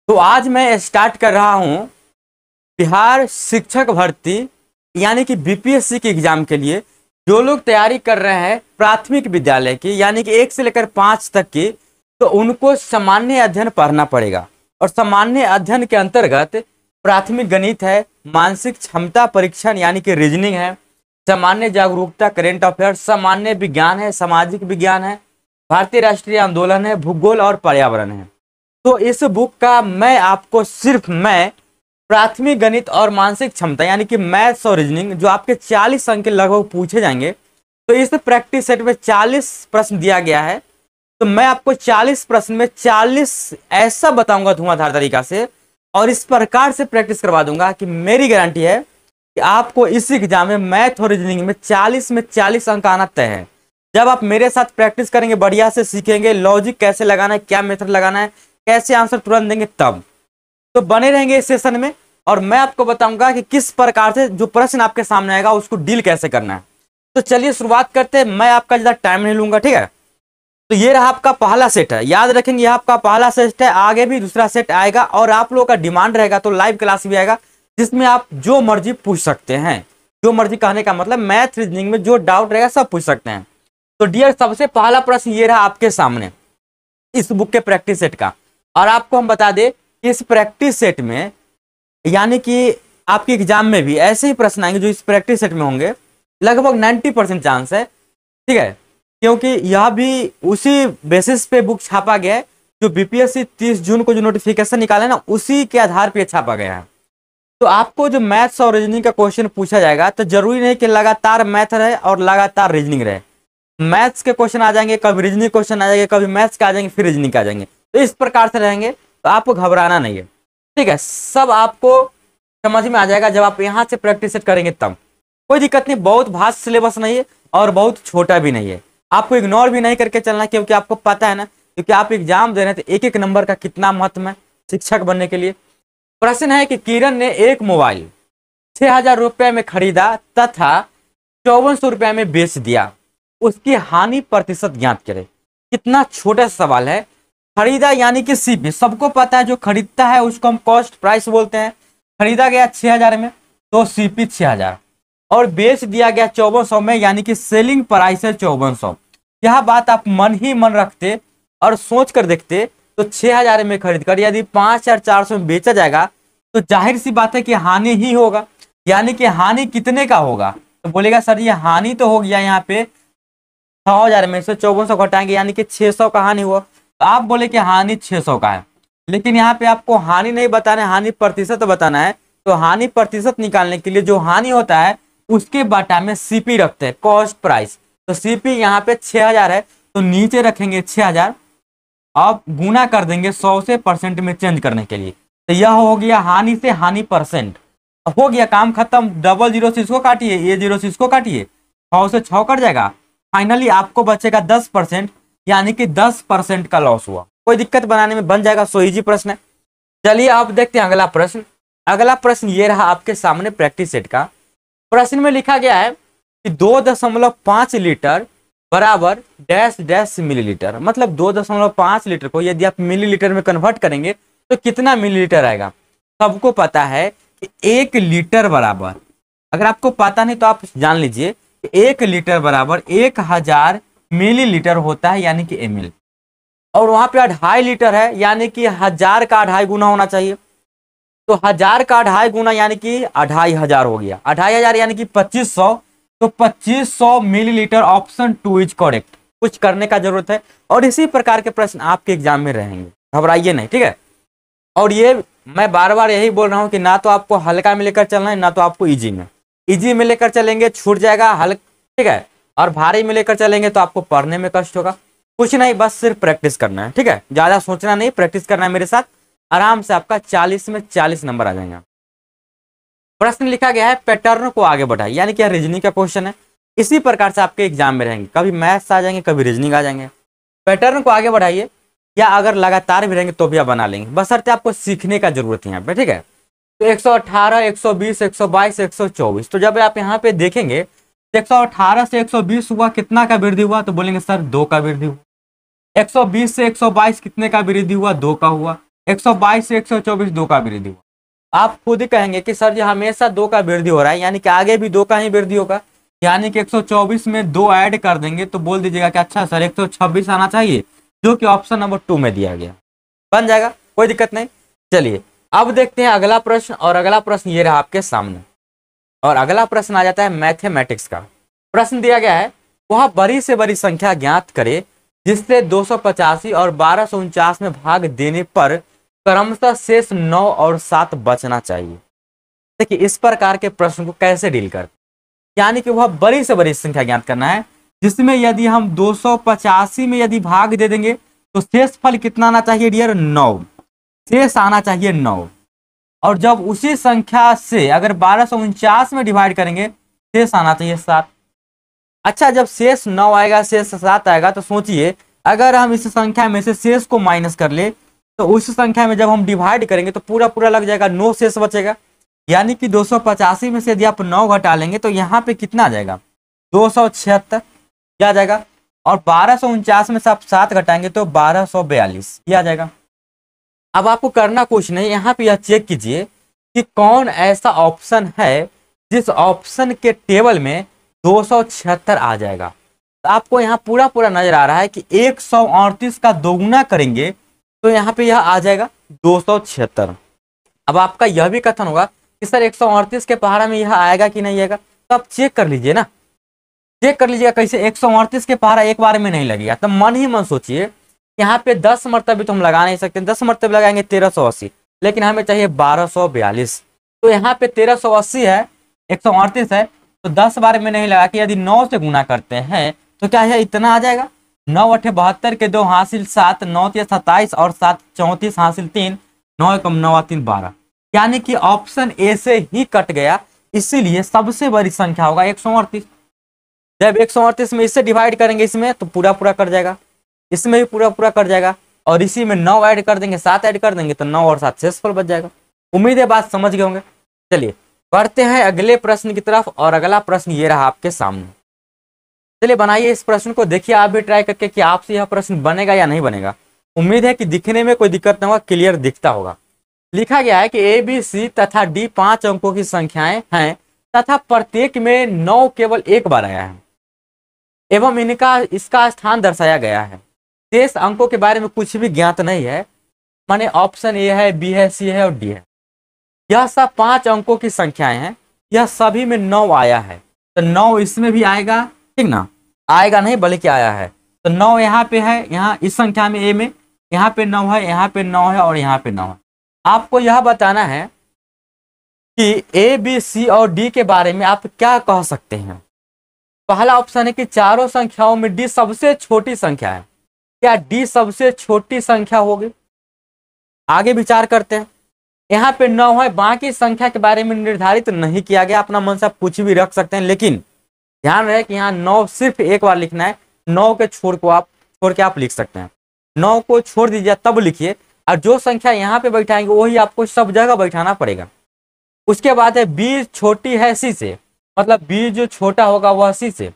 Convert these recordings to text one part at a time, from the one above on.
तो आज मैं स्टार्ट कर रहा हूं बिहार शिक्षक भर्ती यानी कि बीपीएससी के एग्जाम के लिए जो लोग तैयारी कर रहे हैं प्राथमिक विद्यालय की यानी कि 1 से लेकर 5 तक की, तो उनको सामान्य अध्ययन पढ़ना पड़ेगा। और सामान्य अध्ययन के अंतर्गत प्राथमिक गणित है, मानसिक क्षमता परीक्षण यानी कि रीजनिंग है, सामान्य जागरूकता करेंट अफेयर, सामान्य विज्ञान है, सामाजिक विज्ञान है, भारतीय राष्ट्रीय आंदोलन है, भूगोल और पर्यावरण है। तो इस बुक का मैं आपको सिर्फ प्राथमिक गणित और मानसिक क्षमता यानी कि मैथ्स और रीजनिंग जो आपके 40 अंक के लगभग पूछे जाएंगे, तो इस प्रैक्टिस सेट में 40 प्रश्न दिया गया है। तो मैं आपको 40 प्रश्न में 40 ऐसा बताऊंगा धुआंधार तरीका से और इस प्रकार से प्रैक्टिस करवा दूंगा कि मेरी गारंटी है कि आपको इस एग्जाम में मैथ और रीजनिंग में 40 में 40 अंक आना तय है। जब आप मेरे साथ प्रैक्टिस करेंगे, बढ़िया से सीखेंगे, लॉजिक कैसे लगाना है, क्या मेथड लगाना है, कैसे आंसर तुरंत देंगे, तब तो बने रहेंगे इस सेशन में। और मैं आपको बताऊंगा कि किस प्रकार से जो प्रश्न आपके सामने आएगा उसको डील कैसे करना है। तो चलिए शुरुआत करते हैं, मैं आपका ज़्यादा टाइम नहीं लूंगा, ठीक है। तो ये रहा आपका पहला सेट है, याद रखेंगे, यह आपका पहला सेट है। आगे भी दूसरा सेट आएगा और आप लोगों का डिमांड रहेगा तो लाइव क्लास भी आएगा जिसमें आप जो मर्जी पूछ सकते हैं। जो मर्जी कहने का मतलब मैथ रीजनिंग में जो डाउट रहेगा सब पूछ सकते हैं। तो डियर, सबसे पहला प्रश्न ये रहा आपके सामने इस बुक के प्रैक्टिस सेट का। और आपको हम बता दें इस प्रैक्टिस सेट में यानी कि आपके एग्जाम में भी ऐसे ही प्रश्न आएंगे जो इस प्रैक्टिस सेट में होंगे, लगभग 90% चांस है, ठीक है। क्योंकि यह भी उसी बेसिस पे बुक छापा गया है जो बीपीएससी 30 जून को जो नोटिफिकेशन निकाला है ना, उसी के आधार पे छापा गया है। तो आपको जो मैथ्स और रीजनिंग का क्वेश्चन पूछा जाएगा तो जरूरी नहीं कि लगातार मैथ रहे और लगातार रीजनिंग रहे। मैथ्स के क्वेश्चन आ जाएंगे, कभी रीजनिंग क्वेश्चन आ जाएंगे, कभी मैथ्स के आ जाएंगे, फिर रीजनिंग के आ जाएंगे। तो इस प्रकार से रहेंगे, तो आपको घबराना नहीं है, ठीक है। सब आपको समझ में आ जाएगा जब आप यहाँ से प्रैक्टिस करेंगे तब। कोई दिक्कत नहीं, बहुत भास्ट सिलेबस नहीं है और बहुत छोटा भी नहीं है। आपको इग्नोर भी नहीं करके चलना, क्योंकि आपको पता है ना, क्योंकि आप एग्जाम दे रहे हैं तो एक एक नंबर का कितना महत्व है शिक्षक बनने के लिए। प्रश्न है कि किरण ने एक मोबाइल 6000 रुपये में खरीदा तथा 5400 रुपये में बेच दिया, उसकी हानि प्रतिशत ज्ञात करें। कितना छोटा सवाल है। खरीदा यानी कि सीपी, सबको पता है जो खरीदता है उसको हम कॉस्ट प्राइस बोलते हैं। खरीदा गया 6000 में तो सीपी 6000 और बेच दिया गया 5400 में यानी कि सेलिंग प्राइस है 5400। यह बात आप मन ही मन रखते और सोच कर देखते तो 6000 में खरीद कर यदि 5400 में बेचा जाएगा तो जाहिर सी बात है कि हानि ही होगा। यानी कि हानि कितने का होगा, तो बोलेगा सर ये हानि तो हो गया, यहाँ पे 6000 में से 5400 घटाएंगे यानी कि 600 का हानि हुआ। तो आप बोले कि हानि 600 का है, लेकिन यहाँ पे आपको हानि नहीं बताना है, हानि प्रतिशत बताना है। तो हानि प्रतिशत निकालने के लिए जो हानि होता है उसके बाटा में सीपी रखते हैं, कॉस्ट प्राइस। तो सीपी यहाँ पे 6000 है तो नीचे रखेंगे 6000, अब गुना कर देंगे 100 से परसेंट में चेंज करने के लिए। तो यह हो गया हानि से हानि परसेंट, हो गया काम खत्म। डबल जीरो से इसको काटिए, ये जीरो से इसको काटिए, 6 से 6 कट जाएगा। फाइनली आपको बचेगा 10%, यानी कि 10% का लॉस हुआ। कोई दिक्कत बनाने में बन जाएगा, सो इजी प्रश्न है। चलिए अब देखते हैं अगला प्रश्न। अगला प्रश्न ये रहा आपके सामने प्रैक्टिस सेट का। प्रश्न में लिखा गया है कि 2.5 लीटर बराबर डैश डैश मिलीलीटर, मतलब 2.5 लीटर को यदि आप मिलीलीटर में कन्वर्ट करेंगे तो कितना मिलीलीटर आएगा। सबको पता है कि 1 लीटर बराबर, अगर आपको पता नहीं तो आप जान लीजिए, 1 लीटर बराबर 1000 मिलीलीटर होता है यानी कि ml। और वहां पे 2.5 लीटर है यानी कि 1000 का 2.5 गुना होना चाहिए। तो 1000 का 2.5 गुना यानी कि 2500 हो गया, 2500 यानी कि 2500। तो 2500 मिलीलीटर, ऑप्शन 2 इज करेक्ट। कुछ करने का जरूरत है और इसी प्रकार के प्रश्न आपके एग्जाम में रहेंगे, घबराइए नहीं, ठीक है। और ये मैं बार बार यही बोल रहा हूँ कि ना तो आपको हल्का में लेकर चलना है ना तो आपको इजी में। इजी में लेकर चलेंगे छूट जाएगा हल्का, ठीक है, और भारी में लेकर चलेंगे तो आपको पढ़ने में कष्ट होगा। कुछ नहीं, बस सिर्फ प्रैक्टिस करना है, ठीक है, ज्यादा सोचना नहीं, प्रैक्टिस करना है मेरे साथ, आराम से आपका 40 में 40 नंबर आ जाएंगे। प्रश्न लिखा गया है पैटर्न को आगे बढ़ाइए, यानी कि रीजनिंग का क्वेश्चन है। इसी प्रकार से आपके एग्जाम में रहेंगे, कभी मैथ्स आ जाएंगे, कभी रीजनिंग आ जाएंगे। पैटर्न को आगे बढ़ाइए, या अगर लगातार भी रहेंगे तो भी आप बना लेंगे, बशर्ते आपको सीखने का जरूरत है यहाँ पे, ठीक है। तो 118, 120, 122, 124, तो जब आप यहाँ पे देखेंगे 118 से 120 हुआ, कितना का वृद्धि हुआ, तो बोलेंगे सर 2 का वृद्धि हुआ। 120 से 122 कितने का वृद्धि हुआ, 2 का हुआ। 122 से 124 2 का वृद्धि हुआ। आप खुद ही कहेंगे कि सर जी हमेशा 2 का वृद्धि हो रहा है, यानी कि आगे भी 2 का ही वृद्धि होगा, यानी कि 124 में 2 ऐड कर देंगे तो बोल दीजिएगा कि अच्छा सर 126 आना चाहिए, जो कि ऑप्शन नंबर 2 में दिया गया। बन जाएगा, कोई दिक्कत नहीं। चलिए अब देखते हैं अगला प्रश्न, और अगला प्रश्न ये रहा आपके सामने। और अगला प्रश्न आ जाता है मैथमेटिक्स का। प्रश्न दिया गया है, वह बड़ी से बड़ी संख्या ज्ञात करे जिससे 285 और 1249 में भाग देने पर क्रमशः शेष 9 और 7 बचना चाहिए। देखिए इस प्रकार के प्रश्न को कैसे डील करते, यानी कि वह बड़ी से बड़ी संख्या ज्ञात करना है जिसमें यदि हम 285 में यदि भाग दे देंगे तो शेष फल कितना आना चाहिए डियर, 9, शेष आना चाहिए 9। और जब उसी संख्या से अगर 1249 में डिवाइड करेंगे शेष आना चाहिए 7। अच्छा जब शेष 9 आएगा, शेष 7 आएगा, तो सोचिए अगर हम इस संख्या में से शेष को माइनस कर ले तो उस संख्या में जब हम डिवाइड करेंगे तो पूरा पूरा लग जाएगा, 9 शेष बचेगा। यानी कि 285 में से यदि आप 9 घटा लेंगे तो यहाँ पे कितना आ जाएगा, 276 क्या आ जाएगा, और 1249 में से आप 7 घटाएंगे तो 1242 ये आ जाएगा। अब आपको करना कुछ नहीं, यहाँ पे यह चेक कीजिए कि कौन ऐसा ऑप्शन है जिस ऑप्शन के टेबल में 276 आ जाएगा। तो आपको यहाँ पूरा पूरा नजर आ रहा है कि 138 का दोगुना करेंगे तो यहाँ पे यह आ जाएगा 276। अब आपका यह भी कथन होगा कि सर 138 के पहाड़ा में यह आएगा कि नहीं आएगा, तो आप चेक कर लीजिए ना, चेक कर लीजिएगा कैसे 138 के पहाड़ा एक बार में नहीं लगेगा। तो मन ही मन सोचिए यहाँ पे 10 मरतबे तो हम लगा नहीं सकते, 10 मरतबे लगाएंगे 1380, लेकिन हमें चाहिए 1242। तो यहाँ पे 1380 है, 138 है, तो 10 बार में नहीं लगा कि यदि 9 से गुना करते हैं तो क्या है इतना आ जाएगा, 9 8 72 के 2 हासिल 7, 9 3 27 और 7 34 हासिल 3, 9 कम 9 3 12, यानी कि ऑप्शन ए से ही कट गया। इसीलिए सबसे बड़ी संख्या होगा 138। जब 138 में इससे डिवाइड करेंगे इसमें तो पूरा पूरा कर जाएगा, इसमें भी पूरा पूरा कर जाएगा, और इसी में 9 ऐड कर देंगे, 7 ऐड कर देंगे तो 9 और 7 शेषफल बच जाएगा। उम्मीद है बात समझ गए होंगे। चलिए बढ़ते हैं अगले प्रश्न की तरफ, और अगला प्रश्न ये रहा आपके सामने। चलिए बनाइए इस प्रश्न को, देखिए आप भी ट्राई करके कि आपसे यह प्रश्न बनेगा या नहीं बनेगा। उम्मीद है कि दिखने में कोई दिक्कत ना होगा, क्लियर दिखता होगा। लिखा गया है कि ए बी सी तथा डी 5 अंकों की संख्याएं हैं तथा प्रत्येक में 9 केवल एक बार आया है एवं इसका स्थान दर्शाया गया है। शेष अंकों के बारे में कुछ भी ज्ञात नहीं है, माने ऑप्शन ए है, बी है, सी है और डी है। यह सब 5 अंकों की संख्याएं हैं, यह सभी में 9 आया है, तो 9 इसमें भी आएगा, ठीक ना, आएगा नहीं बल्कि आया है। तो 9 यहाँ पे है, यहाँ इस संख्या में ए में, यहाँ पे 9 है, यहाँ पे 9 है और यहाँ पे 9 है। आपको यह बताना है कि ए बी सी और डी के बारे में आप क्या कह सकते हैं। पहला ऑप्शन है कि चारों संख्याओं में डी सबसे छोटी संख्या है, क्या डी सबसे छोटी संख्या होगी। आगे विचार करते हैं। यहाँ पे 9 है, बाकी संख्या के बारे में निर्धारित नहीं किया गया, अपना मन से आप कुछ भी रख सकते हैं, लेकिन ध्यान रहे कि यहाँ 9 सिर्फ एक बार लिखना है, 9 के छोड़ के आप लिख सकते हैं। 9 को छोड़ दीजिए तब लिखिए, और जो संख्या यहाँ पे बैठाएंगे वही आपको सब जगह बैठाना पड़ेगा। उसके बाद है बी छोटी है सी से, मतलब बी जो छोटा होगा वह सी से।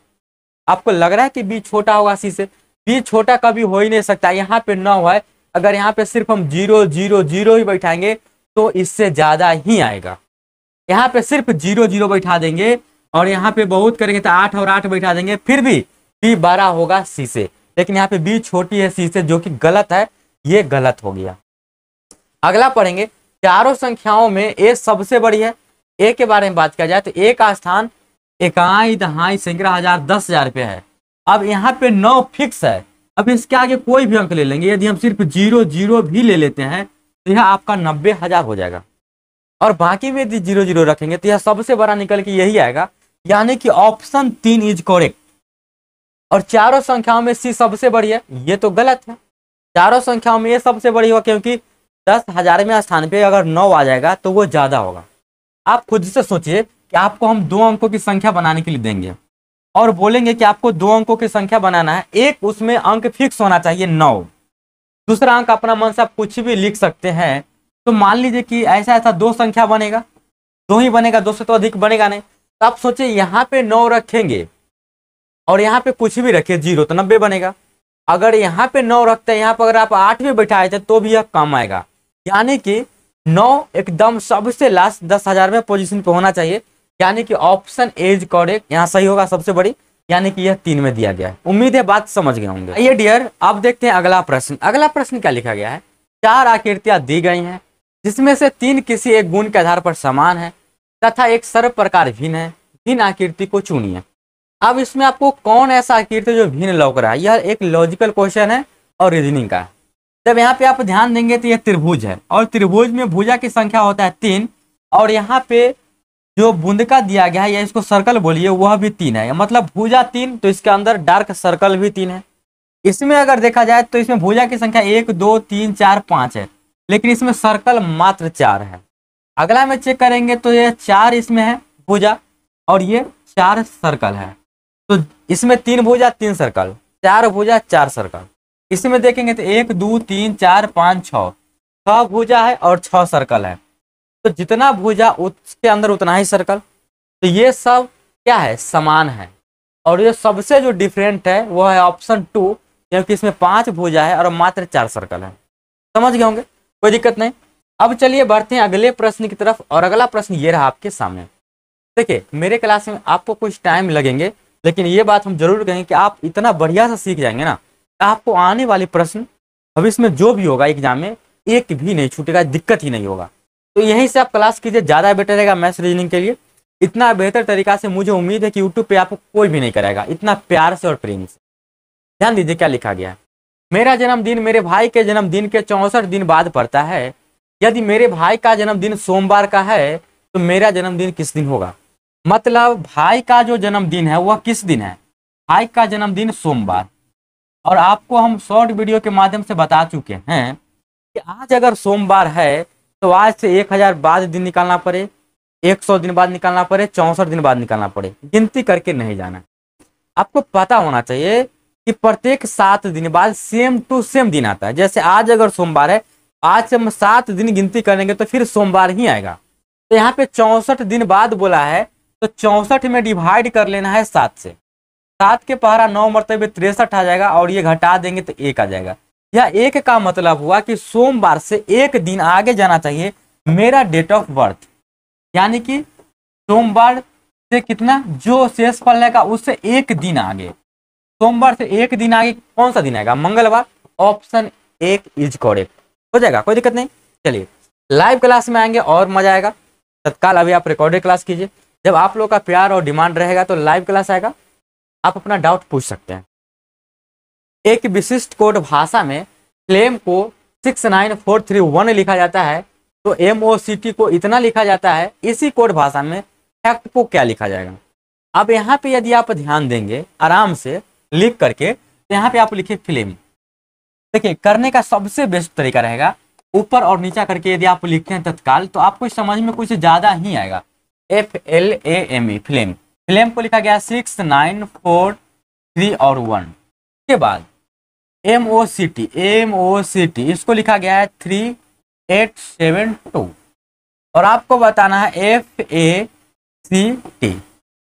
आपको लग रहा है कि बी छोटा होगा सी से, बी छोटा कभी हो ही नहीं सकता। यहाँ पे 9 है, अगर यहाँ पे सिर्फ हम 0 0 0 ही बैठाएंगे तो इससे ज्यादा ही आएगा। यहाँ पे सिर्फ 0 0 बैठा देंगे और यहाँ पे बहुत करेंगे तो 8 और 8 बैठा देंगे, फिर भी बी बड़ा होगा सी से, लेकिन यहाँ पे बी छोटी है सी से, जो कि गलत है, ये गलत हो गया। अगला पढ़ेंगे, चारों संख्याओं में ए सबसे बड़ी है। ए के बारे में बात किया जाए तो ए का स्थान इकाई दहाई सैकड़ा हजार 10,000 रुपये है। अब यहाँ पे 9 फिक्स है, अब इसके आगे कोई भी अंक ले लेंगे, यदि हम सिर्फ 0 0 भी ले लेते हैं तो यह आपका 90,000 हो जाएगा, और बाकी में यदि 0 0 रखेंगे तो यह सबसे बड़ा निकल के यही आएगा, यानी कि ऑप्शन 3 इज करेक्ट। और चारों संख्याओं में सी सबसे बड़ी है, ये तो गलत है। चारों संख्याओं में ये सबसे बड़ी होगा, क्योंकि 10,000वें स्थान पे अगर 9 आ जाएगा तो वो ज्यादा होगा। आप खुद से सोचिए कि आपको हम 2 अंकों की संख्या बनाने के लिए देंगे और बोलेंगे कि आपको 2 अंकों की संख्या बनाना है, एक उसमें अंक फिक्स होना चाहिए 9, दूसरा अंक अपना मन से आप कुछ भी लिख सकते हैं। तो मान लीजिए कि ऐसा 2 संख्या बनेगा, 2 ही बनेगा, 2 से तो अधिक बनेगा नहीं। तो आप सोचिए यहाँ पे 9 रखेंगे और यहाँ पे कुछ भी रखिए 0 तो 90 बनेगा। अगर यहाँ पे 9 रखते हैं, यहाँ पर अगर आप 8 भी बैठाए थे तो भी यह कम आएगा, यानी कि 9 एकदम सबसे लास्ट 10,000 में पोजीशन पे होना चाहिए, यानी कि ऑप्शन एज करेक्ट यहाँ सही होगा सबसे बड़ी, यानी कि यह 3 में दिया गया है। उम्मीद है बात समझ गए होंगे। ये डियर अब देखते हैं अगला प्रश्न। अगला प्रश्न क्या लिखा गया है, 4 आकृतियां दी गई हैं जिसमें से 3 किसी एक गुण के आधार पर समान है तथा एक सर्व प्रकार भिन्न है, भिन्न आकृति को चुनिए। अब इसमें आपको कौन ऐसा आकृति जो भिन्न लौक रहा है, यह एक लॉजिकल क्वेश्चन है और रीजनिंग का है। जब यहाँ पे आप ध्यान देंगे तो यह त्रिभुज है और त्रिभुज में भुजा की संख्या होता है 3 और यहाँ पे जो बूंद का दिया गया है या इसको सर्कल बोलिए वह भी 3 है, मतलब भुजा 3 तो इसके अंदर डार्क सर्कल भी 3 है। इसमें अगर देखा जाए तो इसमें भुजा की संख्या 1 2 3 4 5 है, लेकिन इसमें सर्कल मात्र 4 है। अगला में चेक करेंगे तो ये 4 इसमें है भुजा और ये 4 सर्कल है, तो इसमें 3 भुजा 3 सर्कल, 4 भुजा 4 सर्कल। इसमें देखेंगे तो 1 2 3 4 5 6 भुजा है और 6 सर्कल है, तो जितना भुजा उसके अंदर उतना ही सर्कल, तो ये सब क्या है समान है। और ये सबसे जो डिफरेंट है वो है ऑप्शन 2, क्योंकि इसमें 5 भुजा है और मात्र 4 सर्कल है। समझ गए होंगे, कोई दिक्कत नहीं। अब चलिए बढ़ते हैं अगले प्रश्न की तरफ और अगला प्रश्न ये रहा आपके सामने। देखिए मेरे क्लास में आपको कुछ टाइम लगेंगे, लेकिन ये बात हम जरूर कहेंगे कि आप इतना बढ़िया से सीख जाएंगे ना, आपको आने वाले प्रश्न भविष्य में जो भी होगा एग्जाम में एक भी नहीं छूटेगा, दिक्कत ही नहीं होगा। तो यहीं से आप क्लास कीजिए, ज़्यादा बेटर रहेगा मैथ्स रीजनिंग के लिए। इतना बेहतर तरीका से मुझे उम्मीद है कि यूट्यूब पे आपको कोई भी नहीं कराएगा, इतना प्यार से और प्रेम से। ध्यान दीजिए क्या लिखा गया है, मेरा जन्मदिन मेरे भाई के जन्मदिन के 64 दिन बाद पड़ता है। यदि मेरे भाई का जन्मदिन सोमवार का है तो मेरा जन्मदिन किस दिन होगा। मतलब भाई का जो जन्मदिन है वह किस दिन है, भाई का जन्मदिन सोमवार। और आपको हम शॉर्ट वीडियो के माध्यम से बता चुके हैं कि आज अगर सोमवार है तो आज से 1000 बाद दिन निकालना पड़े, 100 दिन बाद निकालना पड़े, 64 दिन बाद निकालना पड़े, गिनती करके नहीं जाना। आपको पता होना चाहिए कि प्रत्येक 7 दिन बाद सेम टू सेम दिन आता है। जैसे आज अगर सोमवार है, आज से हम 7 दिन गिनती करेंगे तो फिर सोमवार ही आएगा। तो यहाँ पे 64 दिन बाद बोला है तो 64 में डिवाइड कर लेना है 7 से। 7 के पहाड़ा 9 मरतबे 63 आ जाएगा और ये घटा देंगे तो 1 आ जाएगा। यह 1 का मतलब हुआ कि सोमवार से 1 दिन आगे जाना चाहिए मेरा डेट ऑफ बर्थ, यानी कि सोमवार से कितना जो शेष फल रहेगा उससे 1 दिन आगे। सोमवार से 1 दिन आगे कौन सा दिन आएगा, मंगलवार। ऑप्शन 1 इज करेक्ट, हो जाएगा, कोई दिक्कत नहीं। चलिए लाइव क्लास में आएंगे और मजा आएगा। तत्काल अभी आप रिकॉर्डेड क्लास कीजिए, जब आप लोग का प्यार और डिमांड रहेगा तो लाइव क्लास आएगा, आप अपना डाउट पूछ सकते हैं। एक विशिष्ट कोड भाषा में क्लेम को 69431 लिखा जाता है तो MOCT को इतना लिखा जाता है, इसी कोड भाषा में फैक्ट को क्या लिखा जाएगा। अब यहाँ पे यदि आप ध्यान देंगे आराम से लिख करके, तो यहाँ पे आप लिखिए फिल्म। देखिए करने का सबसे बेस्ट तरीका रहेगा ऊपर और नीचा करके यदि आप लिखते हैं तत्काल तो आपको समझ में कुछ ज्यादा ही आएगा। FLAME फिल्म, फिल्म को लिखा गया 6943 और 1 के बाद MOCT इसको लिखा गया है 3872 और आपको बताना है FACT।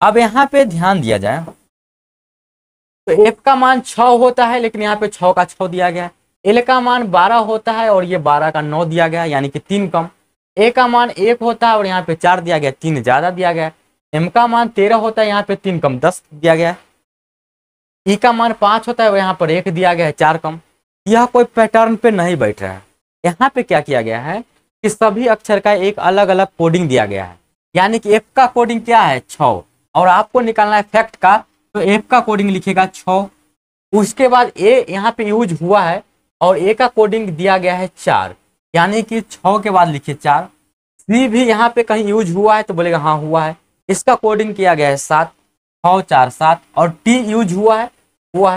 अब यहाँ पे ध्यान दिया जाए तो F का मान 6 होता है, लेकिन यहाँ पे 6 का 6 दिया गया है। L का मान 12 होता है और ये 12 का 9 दिया गया, यानी कि 3 कम। A का मान 1 होता है और यहाँ पे 4 दिया गया, 3 ज्यादा दिया गया। M का मान 13 होता है, यहाँ पे 3 कम 10 दिया गया है। E का मान 5 होता है और यहाँ पर 1 दिया गया है, 4 कम। यह कोई पैटर्न पे नहीं बैठ रहा है। यहाँ पे क्या किया गया है कि सभी अक्षर का एक अलग अलग कोडिंग दिया गया है, यानी कि F का कोडिंग क्या है 6 और आपको निकालना है फैक्ट का, तो F का कोडिंग लिखेगा 6। उसके बाद A यहाँ पे यूज हुआ है और A का कोडिंग दिया गया है 4, यानी कि 6 के बाद लिखिए 4। C भी यहाँ पे कहीं यूज हुआ है तो बोलेगा हाँ हुआ है, इसका कोडिंग किया गया है 7, 6 4 7। और T यूज हुआ है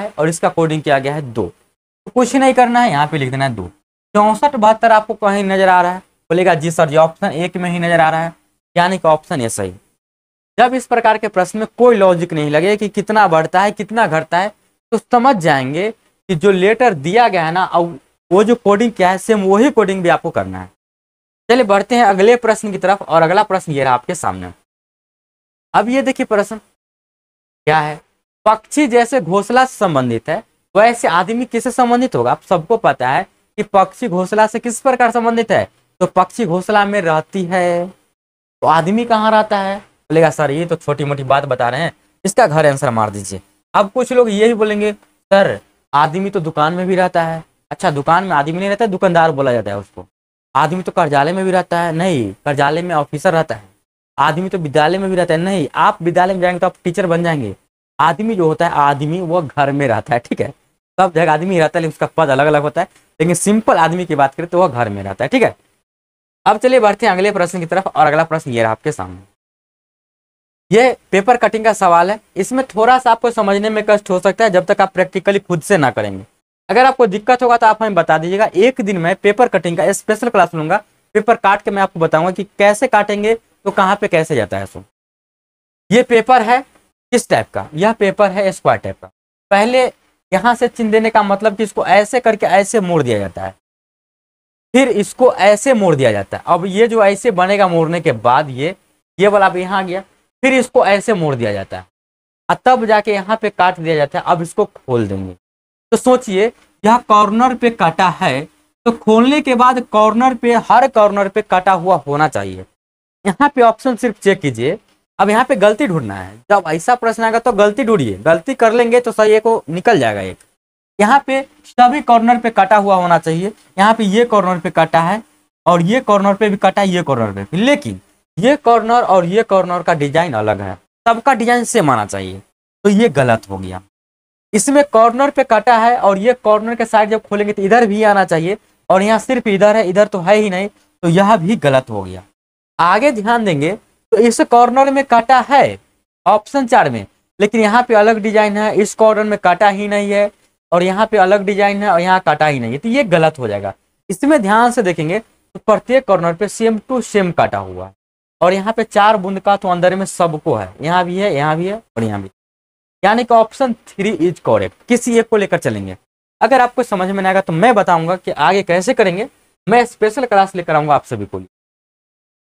और इसका कोडिंग किया गया है 2। तो कुछ नहीं करना है, यहाँ पे लिख देना है 2। 64 72 आपको कहीं नजर आ रहा है, बोलेगा जी सर जी ऑप्शन 1 में ही नजर आ रहा है, यानी कि ऑप्शन ए सही। जब इस प्रकार के प्रश्न में कोई लॉजिक नहीं लगे कि कितना बढ़ता है कितना घटता है, तो समझ जाएंगे कि जो लेटर दिया गया है ना, और वो जो कोडिंग क्या है सेम वही कोडिंग भी आपको करना है। चलिए बढ़ते हैं अगले प्रश्न की तरफ और अगला प्रश्न ये रहा आपके सामने। अब ये देखिए प्रश्न क्या है, पक्षी जैसे घोंसला से संबंधित है वैसे आदमी किससे संबंधित होगा। आप सबको पता है कि पक्षी घोंसला से किस प्रकार संबंधित है, तो पक्षी घोंसला में रहती है। तो आदमी कहाँ रहता है, बोलेगा सर ये तो छोटी मोटी बात बता रहे हैं, इसका घर आंसर मार दीजिए। अब कुछ लोग ये भी बोलेंगे सर आदमी तो दुकान में भी रहता है। अच्छा दुकान में आदमी नहीं रहता है, दुकानदार बोला जाता है उसको। आदमी तो कार्यालय में भी रहता है, नहीं कार्यालय में ऑफिसर रहता है। आदमी तो विद्यालय में भी रहता है, नहीं आप विद्यालय में जाएंगे तो आप टीचर बन जाएंगे। आदमी जो होता है आदमी वो घर में रहता है, ठीक है। सब जगह आदमी रहता है लेकिन उसका पद अलग अलग होता है, लेकिन सिंपल आदमी की बात करें तो वह घर में रहता है, ठीक है। अब चलिए बढ़ते हैं अगले प्रश्न की तरफ, और अगला प्रश्न ये रहा आपके सामने। ये पेपर कटिंग का सवाल है, इसमें थोड़ा सा आपको समझने में कष्ट हो सकता है जब तक आप प्रैक्टिकली खुद से ना करेंगे। अगर आपको दिक्कत होगा तो आप हमें बता दीजिएगा, एक दिन में पेपर कटिंग का स्पेशल क्लास लूंगा। पेपर काट के मैं आपको बताऊंगा कि कैसे काटेंगे तो कहाँ पे कैसे जाता है। सो ये पेपर है किस टाइप का, यह पेपर है स्क्वायर टाइप का। पहले यहाँ से चिन्ह देने का मतलब कि इसको ऐसे करके ऐसे मोड़ दिया जाता है, फिर इसको ऐसे मोड़ दिया जाता है। अब ये जो ऐसे बनेगा मोड़ने के बाद ये वाला अब यहाँ गया, फिर इसको ऐसे मोड़ दिया जाता है और तब जाके यहाँ पे काट दिया जाता है। अब इसको खोल देंगे तो सोचिए यह कॉर्नर पे काटा है, तो खोलने के बाद कॉर्नर पे हर कॉर्नर पे काटा हुआ होना चाहिए। यहाँ पे ऑप्शन सिर्फ चेक कीजिए। अब यहाँ पे गलती ढूंढना है, जब ऐसा प्रश्न आएगा तो गलती ढूंढिए, गलती कर लेंगे तो सही को निकल जाएगा एक। यहाँ पे सभी कॉर्नर पे काटा हुआ होना चाहिए। यहाँ पे ये कॉर्नर पे काटा है और ये कॉर्नर पे भी काटा है, ये कॉर्नर पे भी, लेकिन ये कॉर्नर और ये कॉर्नर का डिजाइन अलग है, सबका डिजाइन सेम आना चाहिए, तो ये गलत हो गया। इसमें कॉर्नर पे काटा है और ये कॉर्नर के साइड जब खोलेंगे तो इधर भी आना चाहिए, और यहाँ सिर्फ इधर है, इधर तो है ही नहीं, तो यह भी गलत हो गया। आगे ध्यान देंगे तो इस कॉर्नर में काटा है ऑप्शन 4 में, लेकिन यहाँ पे अलग डिजाइन है, इस कॉर्नर में काटा ही नहीं है, और यहाँ पे अलग डिजाइन है और यहाँ काटा ही नहीं है, तो ये गलत हो जाएगा। इसमें ध्यान से देखेंगे तो प्रत्येक कॉर्नर पे सेम टू सेम काटा हुआ है, और यहाँ पे 4 बूंद का तो अंदर में सबको है, यहाँ भी है, यहाँ भी है और यहाँ भी, यानी कि ऑप्शन 3 इज करेक्ट। किसी एक को लेकर चलेंगे। अगर आपको समझ में नहीं आएगा तो मैं बताऊंगा कि आगे कैसे करेंगे, मैं स्पेशल क्लास लेकर आऊंगा आप सभी को।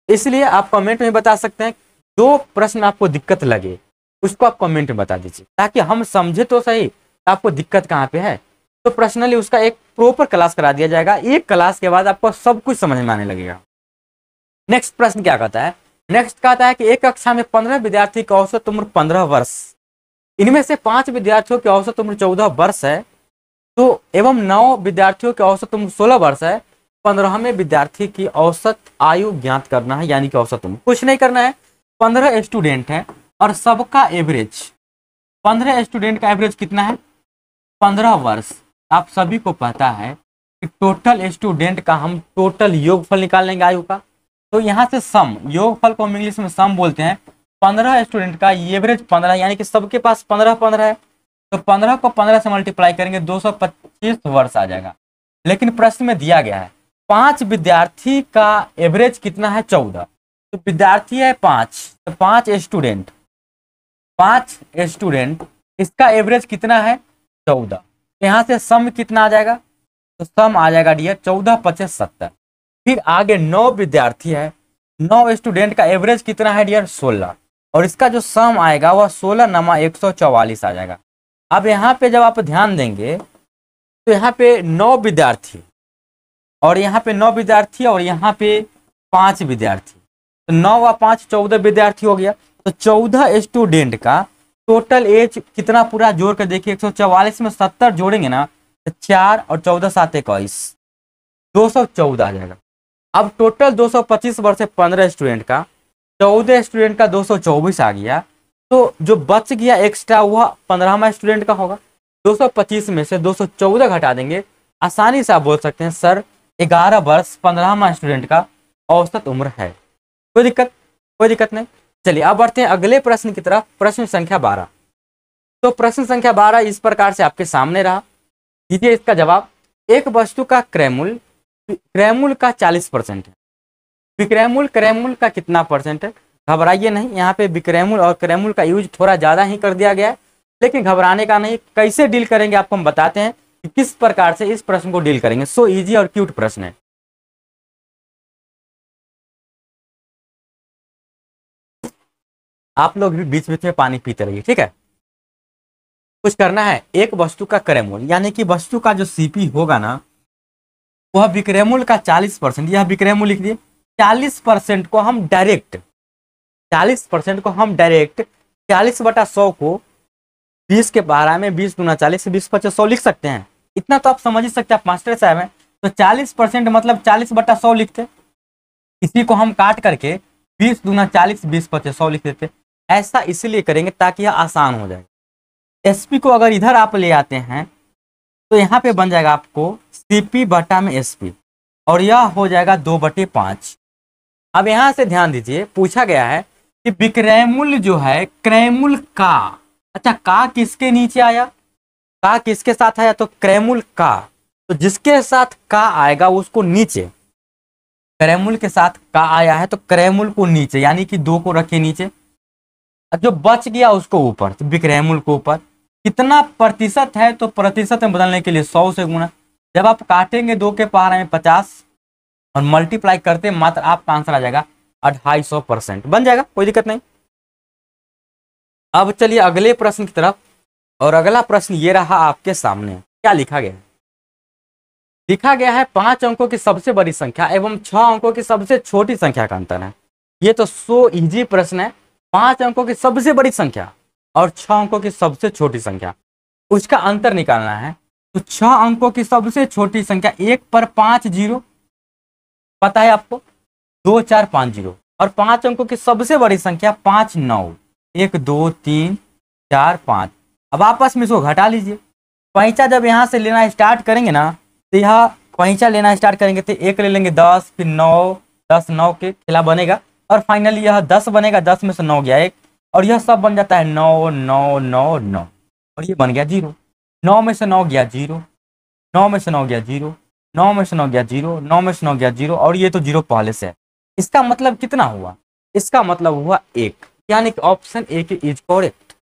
इसलिए आप कमेंट में बता सकते हैं, जो प्रश्न आपको दिक्कत लगे उसको आप कमेंट में बता दीजिए, ताकि हम समझे तो सही आपको दिक्कत कहाँ पे है। तो पर्सनली उसका एक प्रॉपर क्लास करा दिया जाएगा, एक क्लास के बाद आपको सब कुछ समझ में आने लगेगा। नेक्स्ट प्रश्न क्या कहता है, नेक्स्ट कहता है कि एक कक्षा में 15 विद्यार्थी की औसत उम्र 15 वर्ष, इनमें से 5 विद्यार्थियों की औसत उम्र 14 वर्ष है, तो एवं 9 विद्यार्थियों की औसत उम्र 16 वर्ष है। 15वें विद्यार्थी की औसत आयु ज्ञात करना है, यानी कि औसत उम्र। कुछ नहीं करना है, 15 स्टूडेंट है और सबका एवरेज, 15 स्टूडेंट का एवरेज कितना है, 15 वर्ष। आप सभी को पता है कि टोटल स्टूडेंट का हम टोटल योगफल निकाल लेंगे आयु का, तो यहाँ से सम, योगफल को हम इंग्लिश में सम बोलते हैं। 15 स्टूडेंट का एवरेज 15, यानी कि सबके पास 15 है, तो 15 को 15 से मल्टीप्लाई करेंगे 225 वर्ष आ जाएगा। लेकिन प्रश्न में दिया गया है 5 विद्यार्थी का एवरेज कितना है, 14, तो विद्यार्थी है 5, तो 5 स्टूडेंट इसका एवरेज कितना है, 14। यहाँ से सम कितना आ जाएगा, तो सम आ जाएगा डियर 14 25 70। फिर आगे 9 विद्यार्थी है, 9 स्टूडेंट का एवरेज कितना है डियर, 16, और इसका जो सम आएगा वह 16 नमा 144 आ जाएगा। अब यहाँ पे जब आप ध्यान देंगे तो यहाँ पे 9 विद्यार्थी और यहाँ पे 9 विद्यार्थी और यहाँ पे 5 विद्यार्थी, तो 9 व 5 14 विद्यार्थी हो गया। तो 14 स्टूडेंट का टोटल एज कितना पूरा जोड़ कर देखिए, 144 में 70 जोड़ेंगे ना तो 4 और 14 7 21, 214 आ जाएगा। अब टोटल 225 वर्ष से 15 स्टूडेंट का, 14 स्टूडेंट का 224 आ गया, तो जो बच गया एक्स्ट्रा वह 15वां स्टूडेंट का होगा। 225 में से 214 घटा देंगे, आसानी से आप बोल सकते हैं सर 11 वर्ष 15वां स्टूडेंट का औसत उम्र है। कोई दिक्कत नहीं। चलिए अब बढ़ते हैं अगले प्रश्न की तरफ, प्रश्न संख्या 12। तो प्रश्न संख्या 12 इस प्रकार से आपके सामने रहा, दीजिए इसका जवाब। एक वस्तु का क्रयमूल्य का 40% है, विक्रयमूल्य का कितना परसेंट है, घबराइए नहीं। यहाँ पे विक्रयमूल्य और क्रयमूल्य का यूज थोड़ा ज्यादा ही कर दिया गया है, लेकिन घबराने का नहीं। कैसे डील करेंगे आपको हम बताते हैं कि किस प्रकार से इस प्रश्न को डील करेंगे। सो इजी और क्यूट प्रश्न है। आप लोग भी बीच बीच में पानी पीते रहिए, ठीक है। कुछ करना है, एक वस्तु का क्रय मूल्य यानी कि वस्तु का जो सीपी होगा ना, वह विक्रय मूल्य का 40%, यह विक्रय मूल्य लिख दिए। 40% को हम डायरेक्ट 40/100 को 20 के पारा में 20 दूना 40 से 20 25 100 लिख सकते हैं। इतना तो आप समझ ही सकते हैं, आप मास्टर साहब हैं। तो 40% मतलब 40/100 लिखते, इसी को हम काट करके 20 दूना 40 20 25 100 लिख देते। ऐसा इसलिए करेंगे ताकि यह आसान हो जाए। एसपी को अगर इधर आप ले आते हैं तो यहाँ पे बन जाएगा आपको सीपी बटा में एसपी, और यह हो जाएगा 2/5। अब यहाँ से ध्यान दीजिए, पूछा गया है कि विक्रय मूल्य जो है क्रय मूल्य का, अच्छा का किसके नीचे आया, का किसके साथ आया, तो क्रय मूल्य का, तो जिसके साथ का आएगा उसको नीचे, क्रय मूल्य के साथ का आया है तो क्रय मूल्य को नीचे, यानी कि 2 को रखे नीचे, जो बच गया उसको ऊपर, तो विक्रय मूल्य को ऊपर। कितना प्रतिशत है, तो प्रतिशत में बदलने के लिए 100 से गुना। जब आप काटेंगे 2 के पारा में 50 और मल्टीप्लाई करते मात्र आपका आंसर आ जाएगा 250% बन जाएगा, कोई दिक्कत नहीं। अब चलिए अगले प्रश्न की तरफ, और अगला प्रश्न ये रहा आपके सामने। क्या लिखा गया है? लिखा गया है 5 अंकों की सबसे बड़ी संख्या एवं 6 अंकों की सबसे छोटी संख्या का अंतर है। ये तो सो इजी प्रश्न है। 5 अंकों की सबसे बड़ी संख्या और 6 अंकों की सबसे छोटी संख्या, उसका अंतर निकालना है। तो 6 अंकों की सबसे छोटी संख्या 1 पर 5 जीरो, पता है आपको, 2 4 5 जीरो, और 5 अंकों की सबसे बड़ी संख्या 5 9, 1 2 3 4 5। अब आपस में इसको घटा लीजिए। पैंचा जब यहाँ से लेना स्टार्ट करेंगे ना, तो यह पैंचा लेना स्टार्ट करेंगे तो 1 ले लेंगे 10, फिर 9 10 9 के खिला बनेगा, और फाइनली यह 10 बनेगा, 10 में से 9 गया 1, और यह सब बन जाता है 9 9 9 9, और ये बन गया 0। 9 में से 9 गया 0, 9 में से 9 गया 0, 9 में से 9 गया 0, 9 में से 9 गया 0, और ये तो 0 पहले से है। इसका मतलब कितना हुआ? इसका मतलब हुआ 1, यानी कि ऑप्शन ए की इज करेक्ट।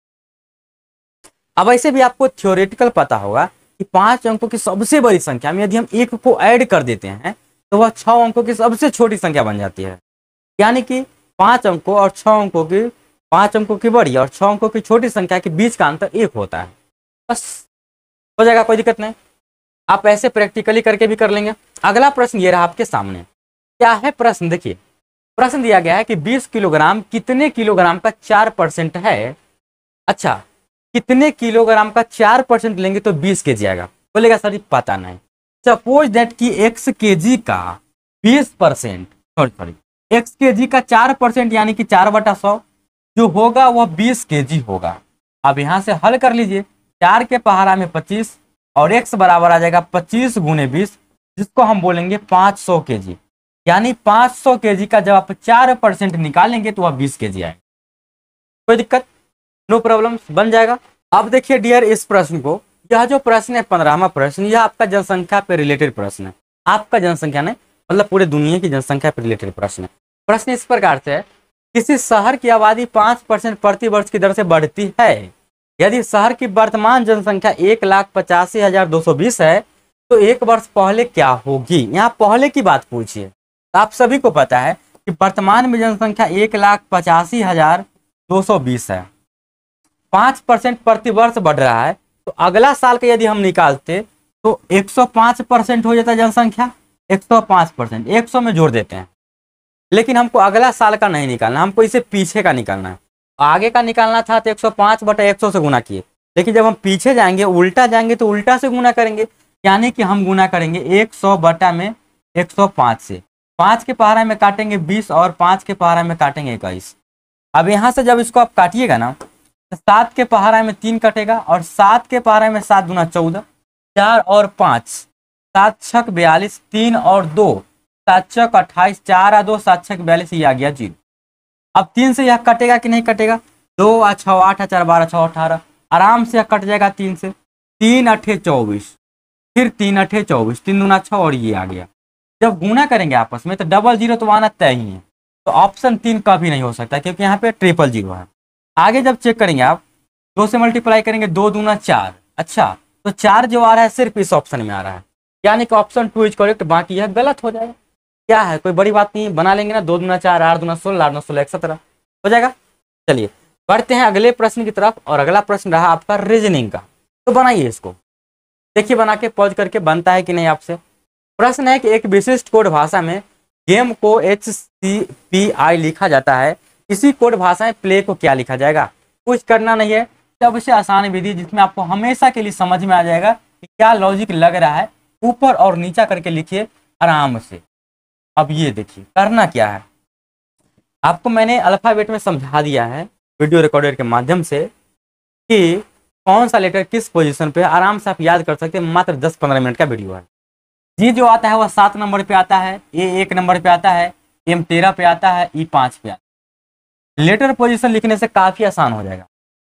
अब ऐसे भी आपको थ्योरेटिकल पता होगा कि 5 अंकों की सबसे बड़ी संख्या में यदि हम 1 को ऐड कर देते हैं तो वह 6 अंकों की सबसे छोटी संख्या बन जाती है। यानी कि 5 अंकों और 6 अंकों की, 5 अंकों की बड़ी और 6 अंकों की छोटी संख्या के बीच का अंतर 1 होता है। बस हो जाएगा, कोई दिक्कत नहीं। आप ऐसे प्रैक्टिकली करके भी कर लेंगे। अगला प्रश्न ये रहा आपके सामने। क्या है प्रश्न? देखिए, प्रश्न दिया गया है कि 20 किलोग्राम कितने किलोग्राम का 4% है। अच्छा, कितने किलोग्राम का 4% लेंगे तो 20 केजी आएगा? बोलेगा सर पता नहीं। सपोज दैट कि x केजी का 20%, सॉरी x केजी का 4% यानी कि 4/100 जो होगा वह 20 केजी होगा। अब यहाँ से हल कर लीजिए, 4 के पहाड़ा में 25 और x बराबर आ जाएगा 25 गुने 20, जिसको हम बोलेंगे 500 केजी। यानी 500 केजी का जब आप 4% निकालेंगे तो वह 20 केजी आएगा। कोई दिक्कत, नो प्रॉब्लम, बन जाएगा। अब देखिए डियर, इस प्रश्न को, यह जो प्रश्न है 15वां प्रश्न, यह आपका जनसंख्या पे रिलेटेड प्रश्न है। आपका जनसंख्या नहीं, मतलब पूरे दुनिया की जनसंख्या पे रिलेटेड प्रश्न है। प्रश्न इस प्रकार से है, किसी शहर की आबादी 5% प्रति वर्ष की दर से बढ़ती है। यदि शहर की वर्तमान जनसंख्या 1,85,220 है तो 1 वर्ष पहले क्या होगी? यहाँ पहले की बात पूछिए। आप सभी को पता है कि वर्तमान में जनसंख्या 1,85,220 है, 5% प्रति वर्ष बढ़ रहा है, तो अगला साल का यदि हम निकालते तो 105% हो जाता है जनसंख्या। 105%, 100 में जोड़ देते हैं, लेकिन हमको अगला साल का नहीं निकालना, हमको इसे पीछे का निकालना है। आगे का निकालना था तो 105/100 से गुना किए, लेकिन जब हम पीछे जाएंगे, उल्टा जाएंगे तो उल्टा से गुना करेंगे, यानी कि हम गुना करेंगे 100/105 से। 5 के पहाड़ा में काटेंगे 20 और 5 के पहाड़ा में काटेंगे 21। अब यहाँ से जब इसको आप काटिएगा ना, 7 के पहाड़ा में 3 कटेगा और 7 के पहाड़ा में 7 दूना 14, 4 और 5, 7 छक 42, 3 और 2, 7 छक 28, 4 और 2, 7 छक 42, ये आ गया 0। अब 3 से यह कटेगा कि नहीं कटेगा? 2 और 6 8, 4 12, 6 18, आराम से यह कट जाएगा 3 से। 3 8 24, फिर 3 8 24, 3 दूना 6 और ये आ गया। जब गुना करेंगे आपस में तो डबल 0 तो आना तय ही है, तो ऑप्शन 3 का भी नहीं हो सकता क्योंकि यहाँ पे 000 है। आगे जब चेक करेंगे आप, 2 से मल्टीप्लाई करेंगे, 2 दूना 4, अच्छा तो 4 जो आ रहा है सिर्फ इस ऑप्शन में आ रहा है, यानी कि ऑप्शन 2 इज करेक्ट, बाकी यह गलत हो जाएगा। क्या है, कोई बड़ी बात नहीं, बना लेंगे ना, 2 दूना 4, 8 दूना 16, 8 दूना 16, 17 हो जाएगा। चलिए बढ़ते हैं अगले प्रश्न की तरफ, और अगला प्रश्न रहा आपका रीजनिंग का। तो बनाइए इसको, देखिए बना के पॉज करके बनता है कि नहीं आपसे। प्रश्न है कि एक विशिष्ट कोड भाषा में गेम को HCPI लिखा जाता है, इसी कोड भाषा में प्ले को क्या लिखा जाएगा। कुछ करना नहीं है, सबसे आसान विधि जिसमें आपको हमेशा के लिए समझ में आ जाएगा कि क्या लॉजिक लग रहा है, ऊपर और नीचा करके लिखिए आराम से। अब ये देखिए करना क्या है, आपको मैंने अल्फाबेट में समझा दिया है वीडियो रिकॉर्डर के माध्यम से कि कौन सा लेटर किस पोजीशन पे, आराम से आप याद कर सकते हैं। मात्र 10-15 मिनट का वीडियो है। जी जो आता है वह 7 नंबर पे आता है, ए 1 नंबर पे आता है, M 13 पे आता है, E 5 पे आता है। लेटर पोजीशन लिखने से काफ़ी आसान हो जाएगा।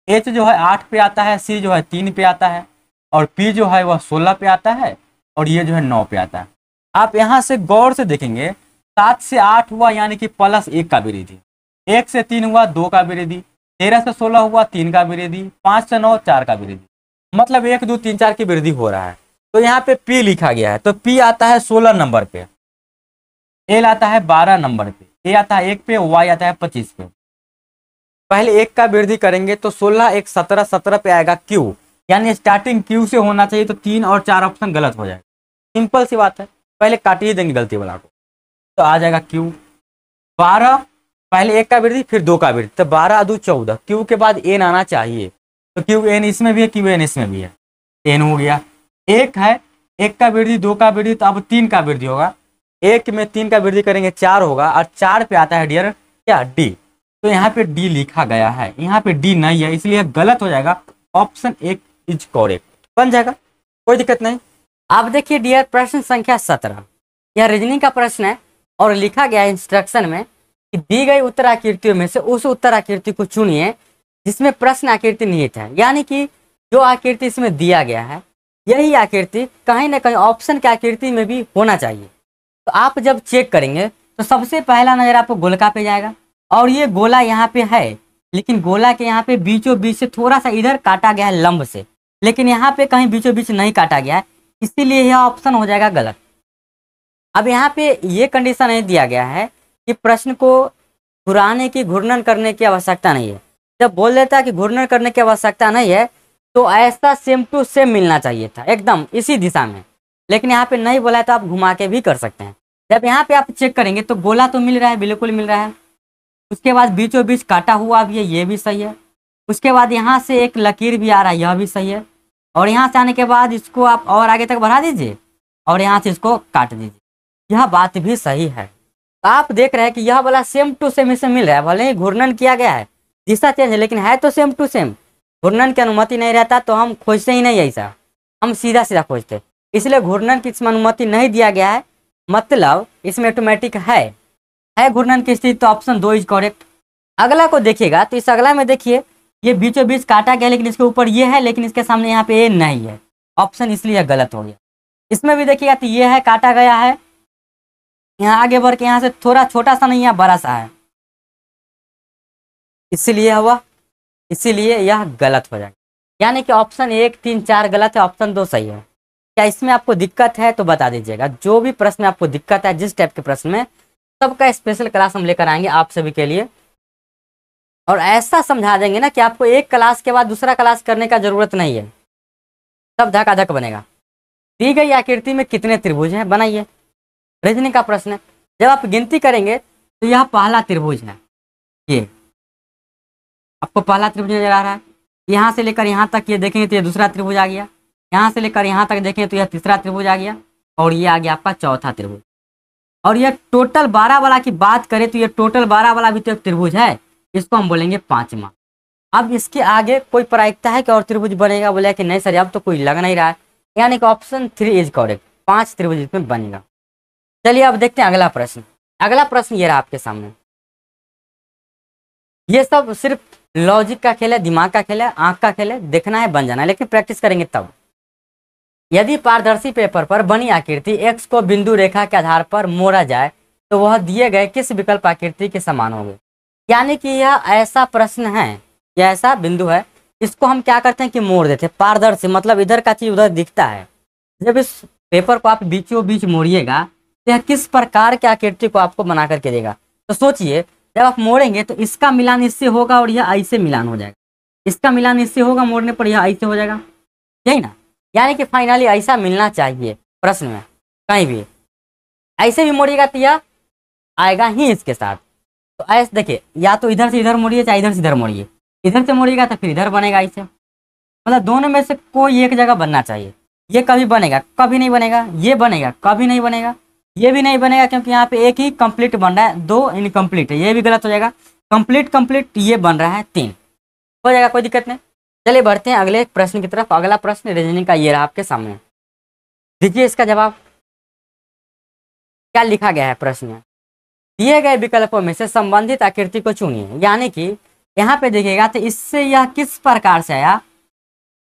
H जो है 8 पे आता है, C जो है 3 पे आता है, और P जो है वह 16 पे आता है, और ये जो है 9 पे आता है। आप यहाँ से गौर से देखेंगे 7 से 8 हुआ यानी कि +1 का वृद्धि, 1 से 3 हुआ 2 का वृद्धि, 13 से 16 हुआ 3 का वृद्धि, 5 से 9 4 का वृद्धि, मतलब 1 2 3 4 की वृद्धि हो रहा है। तो यहाँ पे P लिखा गया है, तो P आता है 16 नंबर पे, L आता है 12 नंबर पे, A आता है 1 पे, Y आता है 25 पे। पहले 1 का वृद्धि करेंगे तो 16 1 17, 17 पे आएगा Q, यानी स्टार्टिंग Q से होना चाहिए, तो 3 और 4 ऑप्शन गलत हो जाएगा। सिंपल सी बात है, पहले काट ही देंगे गलती वाला को, तो आ जाएगा Q। 12 पहले 1 का वृद्धि फिर 2 का वृद्धि, तो 12 2 14, Q के बाद N आना चाहिए, तो QN इसमें भी है, QN इसमें भी है, N हो गया। 1 है, 1 का वृद्धि 2 का वृद्धि, तो अब 3 का वृद्धि होगा, 1 में 3 का वृद्धि करेंगे 4 होगा, और 4 पे आता है डियर क्या D, तो यहाँ पे D लिखा गया है, यहाँ पे D नहीं है, इसलिए गलत हो जाएगा। ऑप्शन 1 इज करेक्ट, बन जाएगा, कोई दिक्कत नहीं। आप देखिए डियर प्रश्न संख्या 17, यह रीजनिंग का प्रश्न है और लिखा गया है इंस्ट्रक्शन में कि दी गई उत्तराकृतियों में से उस उत्तराकृति को चुनिए जिसमें प्रश्न आकृति निहित है, यानी कि जो आकृति इसमें दिया गया है यही आकृति कहीं ना कहीं ऑप्शन की आकृति में भी होना चाहिए। तो आप जब चेक करेंगे तो सबसे पहला नजर आपको गोलका पे जाएगा, और ये गोला यहाँ पे है, लेकिन गोला के यहाँ पे बीचों बीच से थोड़ा सा इधर काटा गया है लंब से, लेकिन यहाँ पे कहीं बीचों बीच नहीं काटा गया है, इसीलिए यह ऑप्शन हो जाएगा गलत। अब यहाँ पे ये कंडीशन नहीं दिया गया है कि प्रश्न को घुराने की, घूर्णन करने की आवश्यकता नहीं है। जब बोल देता है कि घूर्णन करने की आवश्यकता नहीं है तो ऐसा सेम टू सेम मिलना चाहिए था, एकदम इसी दिशा में, लेकिन यहाँ पे नहीं बोला है तो आप घुमा के भी कर सकते हैं। जब यहाँ पे आप चेक करेंगे तो गोला तो मिल रहा है, बिल्कुल मिल रहा है, उसके बाद बीचों बीच काटा हुआ भी है, ये भी सही है, उसके बाद यहाँ से एक लकीर भी आ रहा है, यह भी सही है, और यहाँ से आने के बाद इसको आप और आगे तक बढ़ा दीजिए और यहाँ से इसको काट दीजिए, यह बात भी सही है। तो आप देख रहे हैं कि यह वाला सेम टू सेम इसे मिल रहा है, भले ही घूर्णन किया गया है, दिशा चेंज है, लेकिन है तो सेम टू सेम। घूर्णन की अनुमति नहीं रहता तो हम खोजते ही नहीं ऐसा, हम सीधा सीधा खोजते, इसलिए घूर्णन की इसमें अनुमति नहीं दिया गया है, मतलब इसमें ऑटोमेटिक है घूर्णन की स्थिति, तो ऑप्शन 2 इज करेक्ट। अगला को देखिएगा तो इस अगला में देखिए ये बीचों बीच काटा गया, लेकिन इसके ऊपर ये है, लेकिन इसके सामने यहाँ पे ए नहीं है, ऑप्शन इसलिए गलत हो गया। इसमें भी देखिएगा तो ये है, काटा गया है, यहाँ आगे बढ़ के यहाँ से थोड़ा छोटा सा नहीं है, बड़ा सा है, इसीलिए हुआ, इसीलिए यह गलत हो जाएगा, यानी कि ऑप्शन 1 3 4 गलत है, ऑप्शन 2 सही है। क्या इसमें आपको दिक्कत है तो बता दीजिएगा, जो भी प्रश्न में आपको दिक्कत है, जिस टाइप के प्रश्न में, सबका स्पेशल क्लास हम लेकर आएंगे आप सभी के लिए, और ऐसा समझा देंगे ना कि आपको एक क्लास के बाद दूसरा क्लास करने का जरूरत नहीं है, सब धकाधक बनेगा। दी गई आकृति में कितने त्रिभुज हैं, बनाइए, रीजनिंग का प्रश्न है। जब आप गिनती करेंगे तो यह पहला त्रिभुज है, ये आपको पहला त्रिभुज नजर आ रहा है, यहाँ से लेकर यहाँ तक ये देखेंगे तो ये दूसरा त्रिभुज आ गया, यहाँ से लेकर यहाँ तक देखें तो यह तीसरा त्रिभुज आ गया, और ये आ गया आपका चौथा त्रिभुज। और ये टोटल 12 वाला की बात करें तो ये टोटल 12 वाला भी तो एक त्रिभुज है, इसको हम बोलेंगे 5वां। अब इसके आगे कोई प्रायिकता है कि और त्रिभुज बनेगा, बोले कि नहीं सर अब तो कोई लग नहीं रहा है, यानी कि ऑप्शन 3 इज करेक्ट, 5 त्रिभुज इसमें बनेगा। चलिए अब देखते हैं अगला प्रश्न। अगला प्रश्न ये रहा आपके सामने, ये सब सिर्फ लॉजिक का खेल है, दिमाग का खेल है, आंख का खेल है, देखना है बन जाना है, लेकिन प्रैक्टिस करेंगे तब। यदि पारदर्शी पेपर पर बनी आकृति x को बिंदु रेखा के आधार पर मोड़ा जाए तो वह दिए गए किस विकल्प आकृति के समान होंगे, यानी कि यह ऐसा प्रश्न है, यह ऐसा बिंदु है, इसको हम क्या करते हैं कि मोड़ देते हैं। पारदर्शी मतलब इधर का चीज उधर दिखता है, जब इस पेपर को आप बीचों बीच मोड़िएगा तो यह किस प्रकार की आकृति को आपको बना करके देगा। तो सोचिए जब आप मोड़ेंगे तो इसका मिलान इससे होगा और यह ऐसे मिलान हो जाएगा, इसका मिलान इससे होगा, मोड़ने पर यह ऐसे हो जाएगा, यही ना, यानी कि फाइनली ऐसा मिलना चाहिए प्रश्न में कहीं भी। ऐसे भी मोड़िएगा तो यह आएगा ही इसके साथ। तो ऐसे देखिए, या तो इधर से इधर मोड़िए चाहे इधर से इधर मोड़िए, इधर से मोड़िएगा तो फिर इधर बनेगा ऐसे, मतलब दोनों में से कोई एक जगह बनना चाहिए। ये कभी बनेगा कभी नहीं बनेगा, ये बनेगा कभी नहीं बनेगा, ये भी नहीं बनेगा, क्योंकि यहाँ पे एक ही कंप्लीट बन रहा है, दो इनकम्प्लीट है, ये भी गलत हो जाएगा। कंप्लीट कंप्लीट ये बन रहा है 3, हो जाएगा, कोई दिक्कत नहीं। चलिए बढ़ते हैं अगले प्रश्न की तरफ। अगला प्रश्न रीजनिंग का ये रहा आपके सामने, देखिए इसका जवाब क्या लिखा गया है प्रश्न में। दिए गए विकल्पों में से संबंधित आकृति को चुनिए, यानी कि यहाँ पे देखिएगा तो इससे यह किस प्रकार से आया,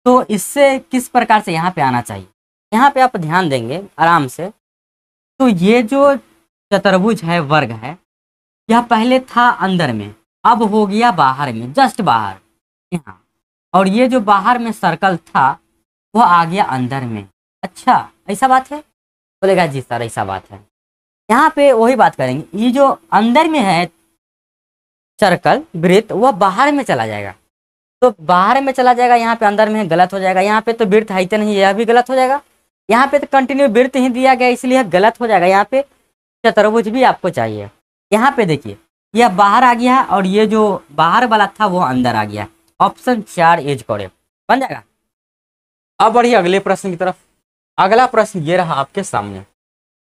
तो इससे किस प्रकार से यहाँ पे आना चाहिए। यहाँ पे आप ध्यान देंगे आराम से, तो ये जो चतुर्भुज है, वर्ग है, यह पहले था अंदर में, अब हो गया बाहर में, जस्ट बाहर यहाँ, और ये जो बाहर में सर्कल था वह आ गया अंदर में। अच्छा ऐसा बात है, बोलेगा जी सर ऐसा बात है। यहाँ पे वही बात करेंगे, ये जो अंदर में है सर्कल वृत्त वह बाहर में चला जाएगा, तो बाहर में चला जाएगा, यहाँ पे अंदर में गलत हो जाएगा। यहाँ पे तो वृत्त है तो नहीं, यह भी गलत हो जाएगा। यहाँ पे तो कंटिन्यू वृत्त ही दिया गया इसलिए गलत हो जाएगा। यहाँ पे चतुर्भुज भी आपको चाहिए। यहाँ पे देखिए यह बाहर आ गया और ये जो बाहर वाला था वो अंदर आ गया। ऑप्शन 4 इज करेक्ट, बन जाएगा। अब बढ़िए अगले प्रश्न की तरफ। अगला प्रश्न ये रहा आपके सामने,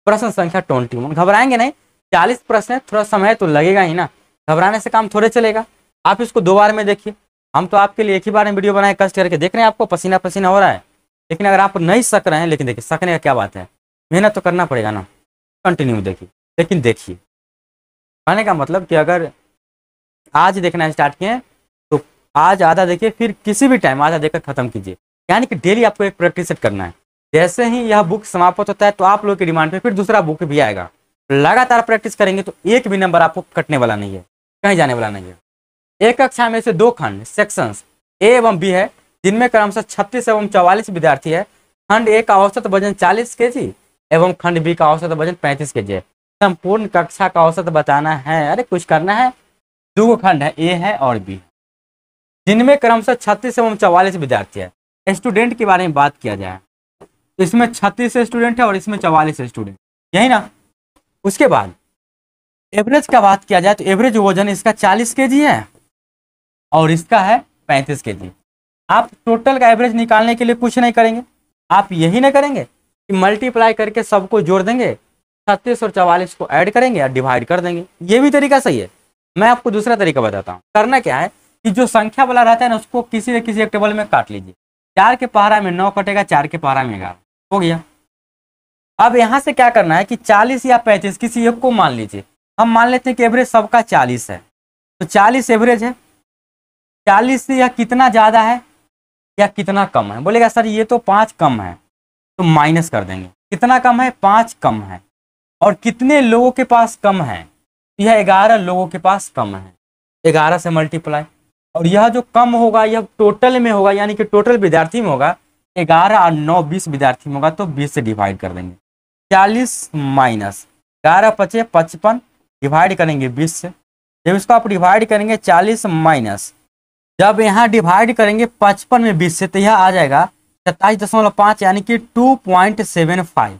प्रश्न संख्या 21। घबराएंगे नहीं, 40 प्रश्न है, थोड़ा समय तो लगेगा ही ना, घबराने से काम थोड़े चलेगा। आप इसको 2 बार में देखिए, हम तो आपके लिए एक ही बार में वीडियो बनाए, कष्ट करके देख रहे हैं, आपको पसीना पसीना हो रहा है। लेकिन अगर आप नहीं सक रहे हैं, लेकिन देखिए सकने का क्या बात है, मेहनत तो करना पड़ेगा ना, कंटिन्यू देखिए। लेकिन देखिए कहने का मतलब कि अगर आज देखना स्टार्ट किए तो आज आधा देखिए, फिर किसी भी टाइम आधा देखकर खत्म कीजिए। यानी कि डेली आपको एक प्रैक्टिस सेट करना है। जैसे ही यह बुक समाप्त होता है तो आप लोग की डिमांड पे फिर दूसरा बुक भी आएगा। लगातार प्रैक्टिस करेंगे तो एक भी नंबर आपको कटने वाला नहीं है, कहीं जाने वाला नहीं है। एक कक्षा में से 2 खंड सेक्शंस ए एवं बी है, जिनमें क्रमशः 36 एवं 44 विद्यार्थी है। खंड ए का औसत वजन 40 kg एवं खंड बी का औसत वजन 35 kg है। संपूर्ण कक्षा का औसत बताना है। अरे कुछ करना है, 2 खंड है, ए है और बी, जिनमें क्रमशः 36 एवं 44 विद्यार्थी है। स्टूडेंट के बारे में बात किया जाए तो इसमें 36 स्टूडेंट है और इसमें 44 स्टूडेंट, यही ना। उसके बाद एवरेज का बात किया जाए तो एवरेज वजन इसका 40 kg है और इसका है 35 kg। आप टोटल का एवरेज निकालने के लिए कुछ नहीं करेंगे, आप यही नहीं करेंगे कि मल्टीप्लाई करके सबको जोड़ देंगे, 36 और 44 को ऐड करेंगे और डिवाइड कर देंगे। ये भी तरीका सही है। मैं आपको दूसरा तरीका बताता हूँ। करना क्या है कि जो संख्या वाला रहता है ना, उसको किसी न किसी एक टेबल में काट लीजिए। 4 के पहाड़ा में 9 कटेगा, 4 के पहाड़ा में 11 हो गया। अब यहाँ से क्या करना है कि 40 या 35 किसी एक को मान लीजिए। हम मान लेते हैं कि एवरेज सबका 40 है, तो 40 एवरेज है। 40 से यह कितना ज़्यादा है या कितना कम है? बोलेगा सर ये तो 5 कम है, तो माइनस कर देंगे। कितना कम है? 5 कम है। और कितने लोगों के पास कम है? यह 11 लोगों के पास कम है। 11 से मल्टीप्लाई, और यह जो कम होगा यह टोटल में होगा, यानी कि टोटल विद्यार्थी में होगा। 11 और 9 20 विद्यार्थी में होगा, तो 20 से डिवाइड कर देंगे। 40 माइनस 11 पचे 55, डिवाइड करेंगे 20 से। जब इसको आप डिवाइड करेंगे 40 माइनस, जब यहाँ डिवाइड करेंगे 55 में 20 से, तो यह आ जाएगा 27.5, यानी कि 2.75।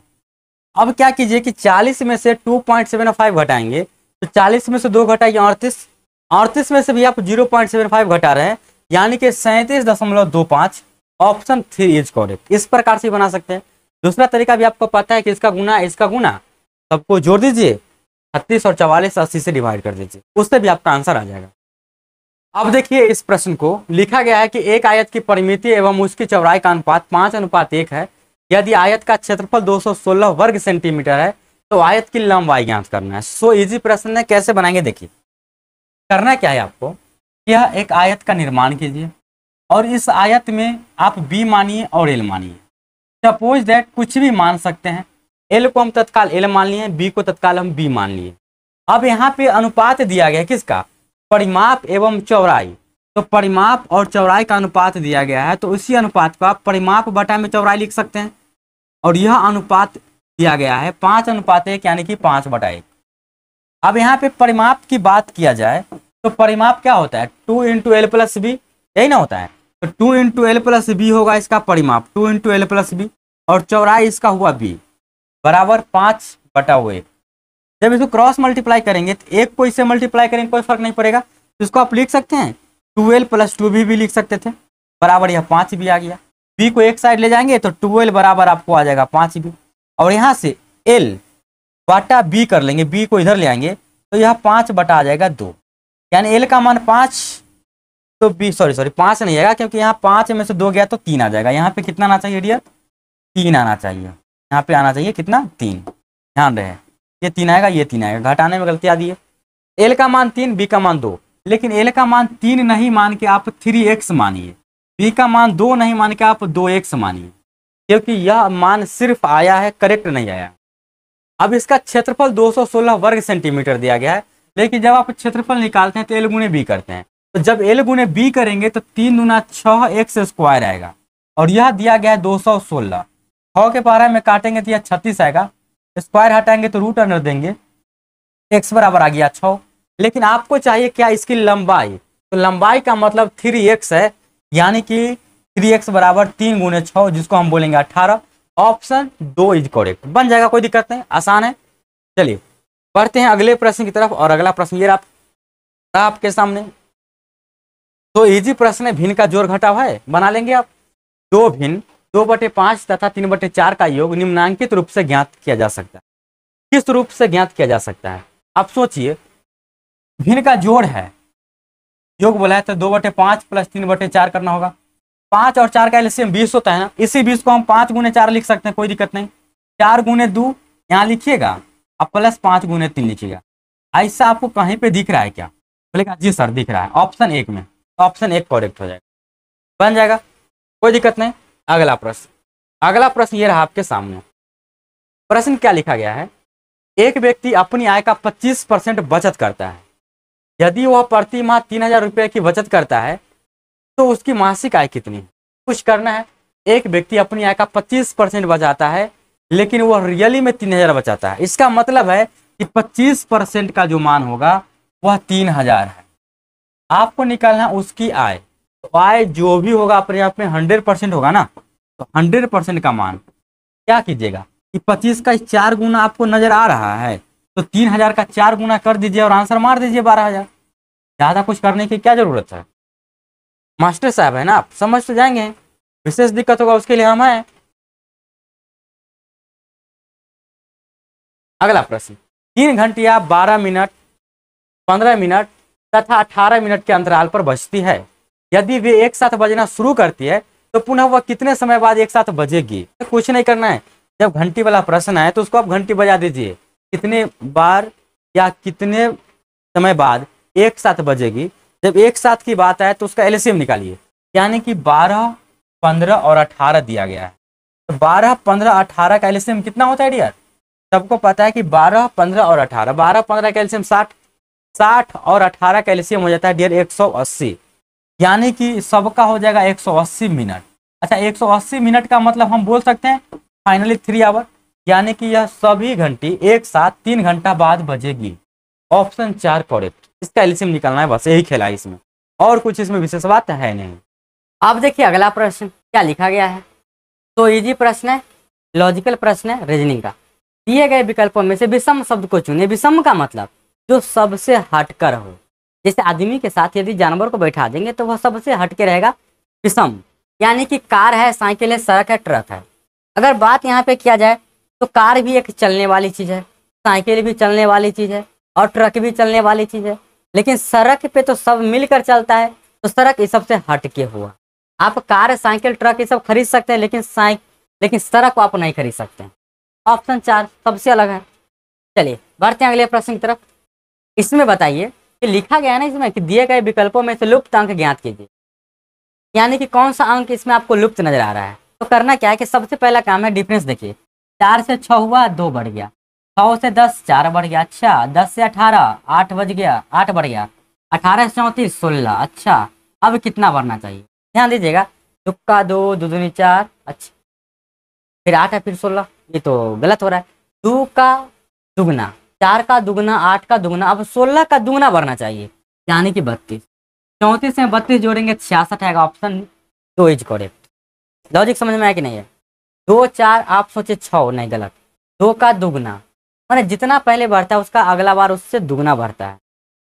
अब क्या कीजिए कि 40 में से 2.75 घटाएंगे, तो 40 में से 2 घटाइए 38, 38 में से भी आप 0.75 घटा रहे हैं, यानी कि 37.25। Option 3 is correct. इस प्रकार से बना सकते हैं। दूसरा तरीका भी आपको पता है कि इसका गुना सबको जोड़ दीजिए, 36 और 44 80 से डिवाइड कर दीजिए, उससे भी आपका आंसर आ जाएगा। अब देखिए इस प्रश्न को लिखा गया है कि एक आयत की परिमिति एवं उसकी चौड़ाई का अनुपात 5:1 है। यदि आयत का क्षेत्रफल 216 वर्ग सेंटीमीटर है तो आयत की लंबाई ज्ञात करना है। सो इजी प्रश्न है, कैसे बनाएंगे देखिए। करना क्या है आपको, यह एक आयत का निर्माण कीजिए और इस आयत में आप बी मानिए और एल मानिए। सपोज दैट कुछ भी मान सकते हैं, एल को हम तत्काल एल मान लिए, बी को तत्काल हम बी मान लिए। अब यहाँ पे अनुपात दिया गया है किसका? परिमाप एवं चौड़ाई। तो परिमाप और चौड़ाई का अनुपात दिया गया है, तो उसी अनुपात को आप परिमाप बटा में चौड़ाई लिख सकते हैं। और यह अनुपात दिया गया है 5:1, यानी कि 5/1। अब यहाँ पे परिमाप की बात किया जाए तो परिमाप क्या होता है? 2 × L + B, यही ना होता है। तो 2 × L + B होगा इसका परिमाप, 2 × L + B, और चौड़ाई इसका हुआ B बराबर 5/1। जब इसको क्रॉस मल्टीप्लाई करेंगे तो एक को इससे मल्टीप्लाई करेंगे कोई फर्क नहीं पड़ेगा, तो इसको आप लिख सकते हैं 12 + 2b भी लिख सकते थे, बराबर यह 5 भी आ गया। b को एक साइड ले जाएंगे तो 12 बराबर आपको आ जाएगा 5 भी, और यहाँ से l बटा b कर लेंगे, b को इधर ले आएंगे तो यह 5 बटा आ जाएगा 2, यानी l का मान 5, तो b सॉरी 5 नहीं आएगा क्योंकि यहाँ 5 में से 2 गया तो 3 आ जाएगा। यहाँ पे कितना आना चाहिए डियर? 3 आना चाहिए, यहाँ पे आना चाहिए कितना? 3। ध्यान रहे ये 3 आएगा, ये 3 आएगा, घटाने में गलती आ दी है। l का मान 3, b का मान 2, लेकिन l का मान 3 नहीं मान के आप 3x मानिए, b का मान 2 नहीं मान के आप 2x मानिए, क्योंकि यह मान सिर्फ आया है, करेक्ट नहीं आया। अब इसका क्षेत्रफल 216 वर्ग सेंटीमीटर दिया गया है, लेकिन जब आप क्षेत्रफल निकालते हैं तो l गुने b करते हैं, तो जब l गुने b करेंगे तो 3 दूना 6x² आएगा, और यह दिया गया है 216। 6 के पारा में काटेंगे तो यह 36 आएगा, स्क्वायर हटाएंगे तो रूट अंडर देंगे, x बराबर आ गया 6। लेकिन आपको चाहिए क्या? इसकी लंबाई, तो लंबाई का मतलब 3x है, यानी कि 3x बराबर 3 गुने 6, जिसको हम बोलेंगे 18। ऑप्शन 2 इज करेक्ट, बन जाएगा, कोई दिक्कत नहीं, आसान है। चलिए बढ़ते हैं अगले प्रश्न की तरफ, और अगला प्रश्न ये रहा आपके सामने। तो इजी प्रश्न है, भिन्न का जोड़ घटाव है, बना लेंगे आप। 2 भिन्न 2/5 तथा 3/4 का योग निम्नांकित रूप से ज्ञात किया जा सकता है। किस रूप से ज्ञात किया जा सकता है? आप सोचिए, भिन्न का जोड़ है, योग बोला है तो 2/5 + 3/4 करना होगा। 5 और 4 का एलसीएम 20 होता है ना, इसी 20 को हम 5 गुने 4 लिख सकते हैं, कोई दिक्कत नहीं। 4 गुने 2 यहाँ लिखिएगा, अब प्लस 5 गुने 3 लिखिएगा। ऐसा आपको कहीं पे दिख रहा है क्या? बोलेगा जी सर दिख रहा है, ऑप्शन 1 में, ऑप्शन 1 करेक्ट हो जाएगा, बन जाएगा, कोई दिक्कत नहीं। अगला प्रश्न ये रहा आपके सामने। प्रश्न क्या लिखा गया है? एक व्यक्ति अपनी आय का 25% बचत करता है। यदि वह प्रति माह 3000 रुपये की बचत करता है तो उसकी मासिक आय कितनी है? कुछ करना है। एक व्यक्ति अपनी आय का 25% बचाता है, लेकिन वह रियली में 3000 बचाता है। इसका मतलब है कि 25% का जो मान होगा वह 3000 है। आपको निकालना उसकी आय, तो आय जो भी होगा अपने आप में 100% होगा ना, तो 100% का मान क्या कीजिएगा कि 25 का 4 गुना आपको नजर आ रहा है, तो 3000 का 4 गुना कर दीजिए और आंसर मार दीजिए 12000। ज़्यादा कुछ करने की क्या जरूरत है? मास्टर साहब है ना, आप समझ तो जाएंगे, विशेष दिक्कत होगा उसके लिए हम हैं। अगला प्रश्न, 3 घंटिया 12 मिनट 15 मिनट तथा 18 मिनट के अंतराल पर बजती है। यदि वे एक साथ बजना शुरू करती है तो पुनः वह कितने समय बाद एक साथ बजेगी? तो कुछ नहीं करना है, जब घंटी वाला प्रश्न आए तो उसको आप घंटी बजा दीजिए, कितने बार या कितने समय बाद एक साथ बजेगी। जब एक साथ की बात आए तो उसका एलसीएम निकालिए, यानी कि 12, 15 और 18 दिया गया है, तो 12, 15, 18 का एलसीएम कितना होता है डियर? सबको पता है कि 12, 15 और 18, 12, 15 का एलसीएम 60, 60 और 18 का एलसीएम हो जाता है डियर 180, यानी कि सबका हो जाएगा 180 मिनट। अच्छा, 180 मिनट का मतलब हम बोल सकते हैं फाइनली 3 आवर, यानी कि यह सभी घंटी एक साथ 3 घंटा बाद बजेगी। ऑप्शन 4 करेक्ट, इसका एलसीएम निकालना है, बस यही खेला है इसमें, और कुछ इसमें विशेष बात है नहीं। अब देखिए अगला प्रश्न क्या लिखा गया है। तो इजी प्रश्न है, लॉजिकल प्रश्न है, रीजनिंग का। दिए गए विकल्पों में से विषम शब्द को चुनिए। विषम का मतलब जो सबसे हटकर हो, जैसे आदमी के साथ यदि जानवर को बैठा देंगे तो वह सबसे हटके रहेगा विषम, यानी कि कार है, साइकिल है, सड़क है, ट्रक है। अगर बात यहाँ पे किया जाए तो कार भी एक चलने वाली चीज़ है, साइकिल भी चलने वाली चीज़ है, और ट्रक भी चलने वाली चीज़ है, लेकिन सड़क पे तो सब मिलकर चलता है, तो सड़क इस सबसे हटके हुआ। आप कार, साइकिल, ट्रक ये सब खरीद सकते हैं, लेकिन सड़क को आप नहीं खरीद सकते हैं। ऑप्शन 4 सबसे अलग है। चलिए बढ़ते हैं अगले प्रश्न की तरफ। इसमें बताइए कि लिखा गया है ना इसमें कि दिए गए विकल्पों में से लुप्त अंक ज्ञात कीजिए, यानी कि कौन सा अंक इसमें आपको लुप्त नजर आ रहा है। तो करना क्या है कि सबसे पहला काम है डिफरेंस। देखिए 4 से 6 हुआ, 2 बढ़ गया, 6 से 10 4 बढ़ गया, अच्छा 10 से 18 8 बज गया, 8 बढ़ गया, 18 से 34 16, अच्छा अब कितना बढ़ना चाहिए? ध्यान दीजिएगा, तुक्का 2 2 दूनी 4, अच्छा फिर 8 है, फिर 16, ये तो गलत हो रहा है। 2 का दुगना, 4 का दुगना, 8 का दुगना, अब 16 का दुगना बढ़ना चाहिए, यानी कि 32। 34 में 32 जोड़ेंगे 66 आएगा। Option 2 is correct. लॉजिक समझ में आया कि नहीं है? 2 4 आप सोचे 6 नहीं, गलत। 2 का दुगना मैंने जितना पहले बढ़ता है उसका अगला बार उससे दुगना बढ़ता है।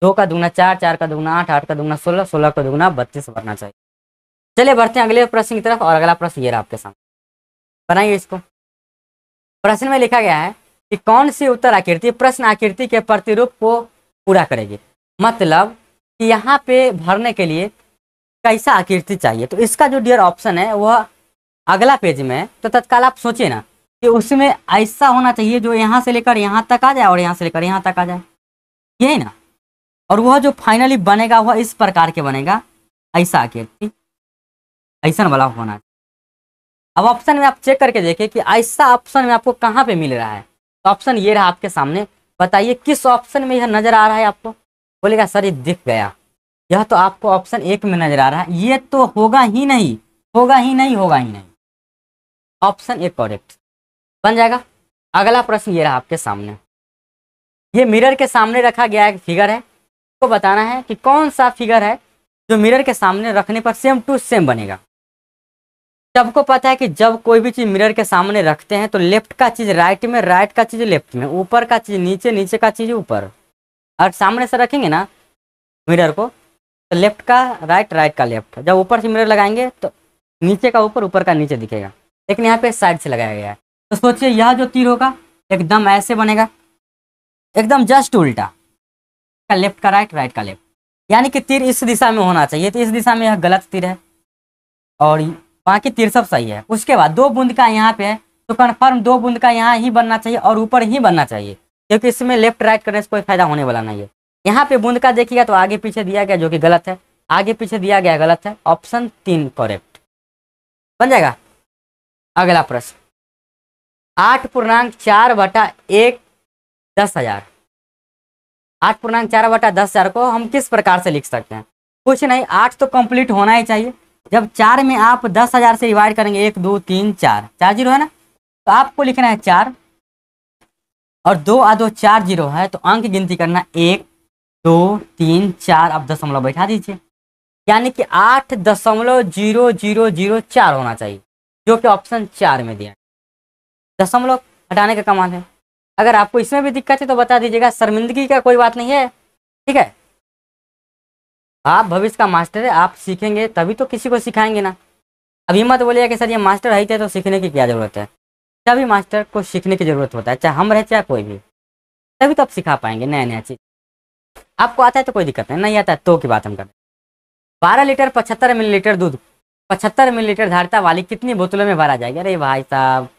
2 का दुगना 4, 4 का दुगना 8, 8 का दुगना 16, 16 का दुगना 32 बढ़ना चाहिए। चलिए बढ़ते हैं अगले प्रश्न की तरफ। और अगला प्रश्न ये रहा आपके सामने, बनाइए इसको। प्रश्न में लिखा गया है कि कौन सी उत्तर आकृति प्रश्न आकृति के प्रतिरूप को पूरा करेगी। मतलब कि यहाँ पे भरने के लिए कैसा आकृति चाहिए, तो इसका जो डियर ऑप्शन है वह अगला पेज में है। तो तत्काल आप सोचिए ना कि उसमें ऐसा होना चाहिए जो यहाँ से लेकर यहाँ तक आ जाए और यहाँ से लेकर यहाँ तक आ जाए, यही ना। और वह जो फाइनली बनेगा वह इस प्रकार के बनेगा, ऐसा आकृति, ऐसा वाला होना चाहिए। अब ऑप्शन में आप चेक करके देखिए कि ऐसा ऑप्शन में आपको कहाँ पे मिल रहा है। तो ऑप्शन ये रहा आपके सामने, बताइए किस ऑप्शन में यह नजर आ रहा है आपको। बोलेगा सर ये दिख गया, यह तो आपको ऑप्शन 1 में नजर आ रहा है, ये तो होगा ही नहीं, होगा ही नहीं, होगा ही नहीं। ऑप्शन 1 करेक्ट बन जाएगा। अगला प्रश्न ये रहा आपके सामने, ये मिरर के सामने रखा गया एक फिगर है, तो बताना है कि कौन सा फिगर है जो मिरर के सामने रखने पर सेम टू सेम बनेगा। सबको पता है कि जब कोई भी चीज मिरर के सामने रखते हैं तो लेफ्ट का चीज राइट में, राइट का चीज लेफ्ट में, ऊपर का चीज नीचे, नीचे का चीज ऊपर। और सामने से रखेंगे ना मिरर को तो लेफ्ट का राइट, राइट का लेफ्ट। जब ऊपर से मिरर लगाएंगे तो नीचे का ऊपर, ऊपर का नीचे दिखेगा। लेकिन यहाँ पे साइड से लगाया गया है। तो सोचिए यह जो तीर होगा एकदम ऐसे बनेगा, एकदम जस्ट उल्टा, लेफ्ट का राइट, राइट का लेफ्ट। यानी कि तीर इस दिशा में होना चाहिए, तो इस दिशा में यह गलत तीर है और बाकी तीर सब सही है। उसके बाद 2 बूंद का यहाँ पे है तो कन्फर्म 2 बूंद का यहाँ ही बनना चाहिए और ऊपर ही बनना चाहिए, क्योंकि इसमें लेफ्ट राइट करने से कोई फायदा होने वाला नहीं है। यहाँ पे बूंद का देखिएगा तो आगे पीछे दिया गया जो कि गलत है, आगे पीछे दिया गया गलत है। ऑप्शन 3 करेक्ट बन जाएगा। अगला प्रश्न, 8.4/1 10,000। 8.4/10,000 को हम किस प्रकार से लिख सकते हैं। कुछ नहीं, 8 तो कंप्लीट होना ही चाहिए। जब 4 में आप 10,000 से डिवाइड करेंगे, 1 2 3 4, 4 जीरो है ना, तो आपको लिखना है 4 और 2 आ 2 4 जीरो है, तो अंक गिनती करना 1 2 3 4। अब दशमलव बैठा दीजिए, यानी कि 8.0004 होना चाहिए, जो कि ऑप्शन 4 में दिया है। दशमलव हटाने का कमाल है। अगर आपको इसमें भी दिक्कत है तो बता दीजिएगा, शर्मिंदगी का कोई बात नहीं है, ठीक है। आप भविष्य का मास्टर है, आप सीखेंगे तभी तो किसी को सिखाएंगे ना। अभी मत बोलिए कि सर ये मास्टर है थे तो सीखने की क्या जरूरत है। सभी मास्टर को सीखने की जरूरत होता है, चाहे हम रहे चाहे कोई भी, तभी तो आप सिखा पाएंगे नया नया चीज। आपको आता है तो कोई दिक्कत नहीं, नहीं आता है तो की बात हम करें। 12 लीटर 75 मिलीलीटर दूध 75 मिलीलीटर धारिता वाली कितनी बोतलों में भरा जाएगा। अरे भाई साहब,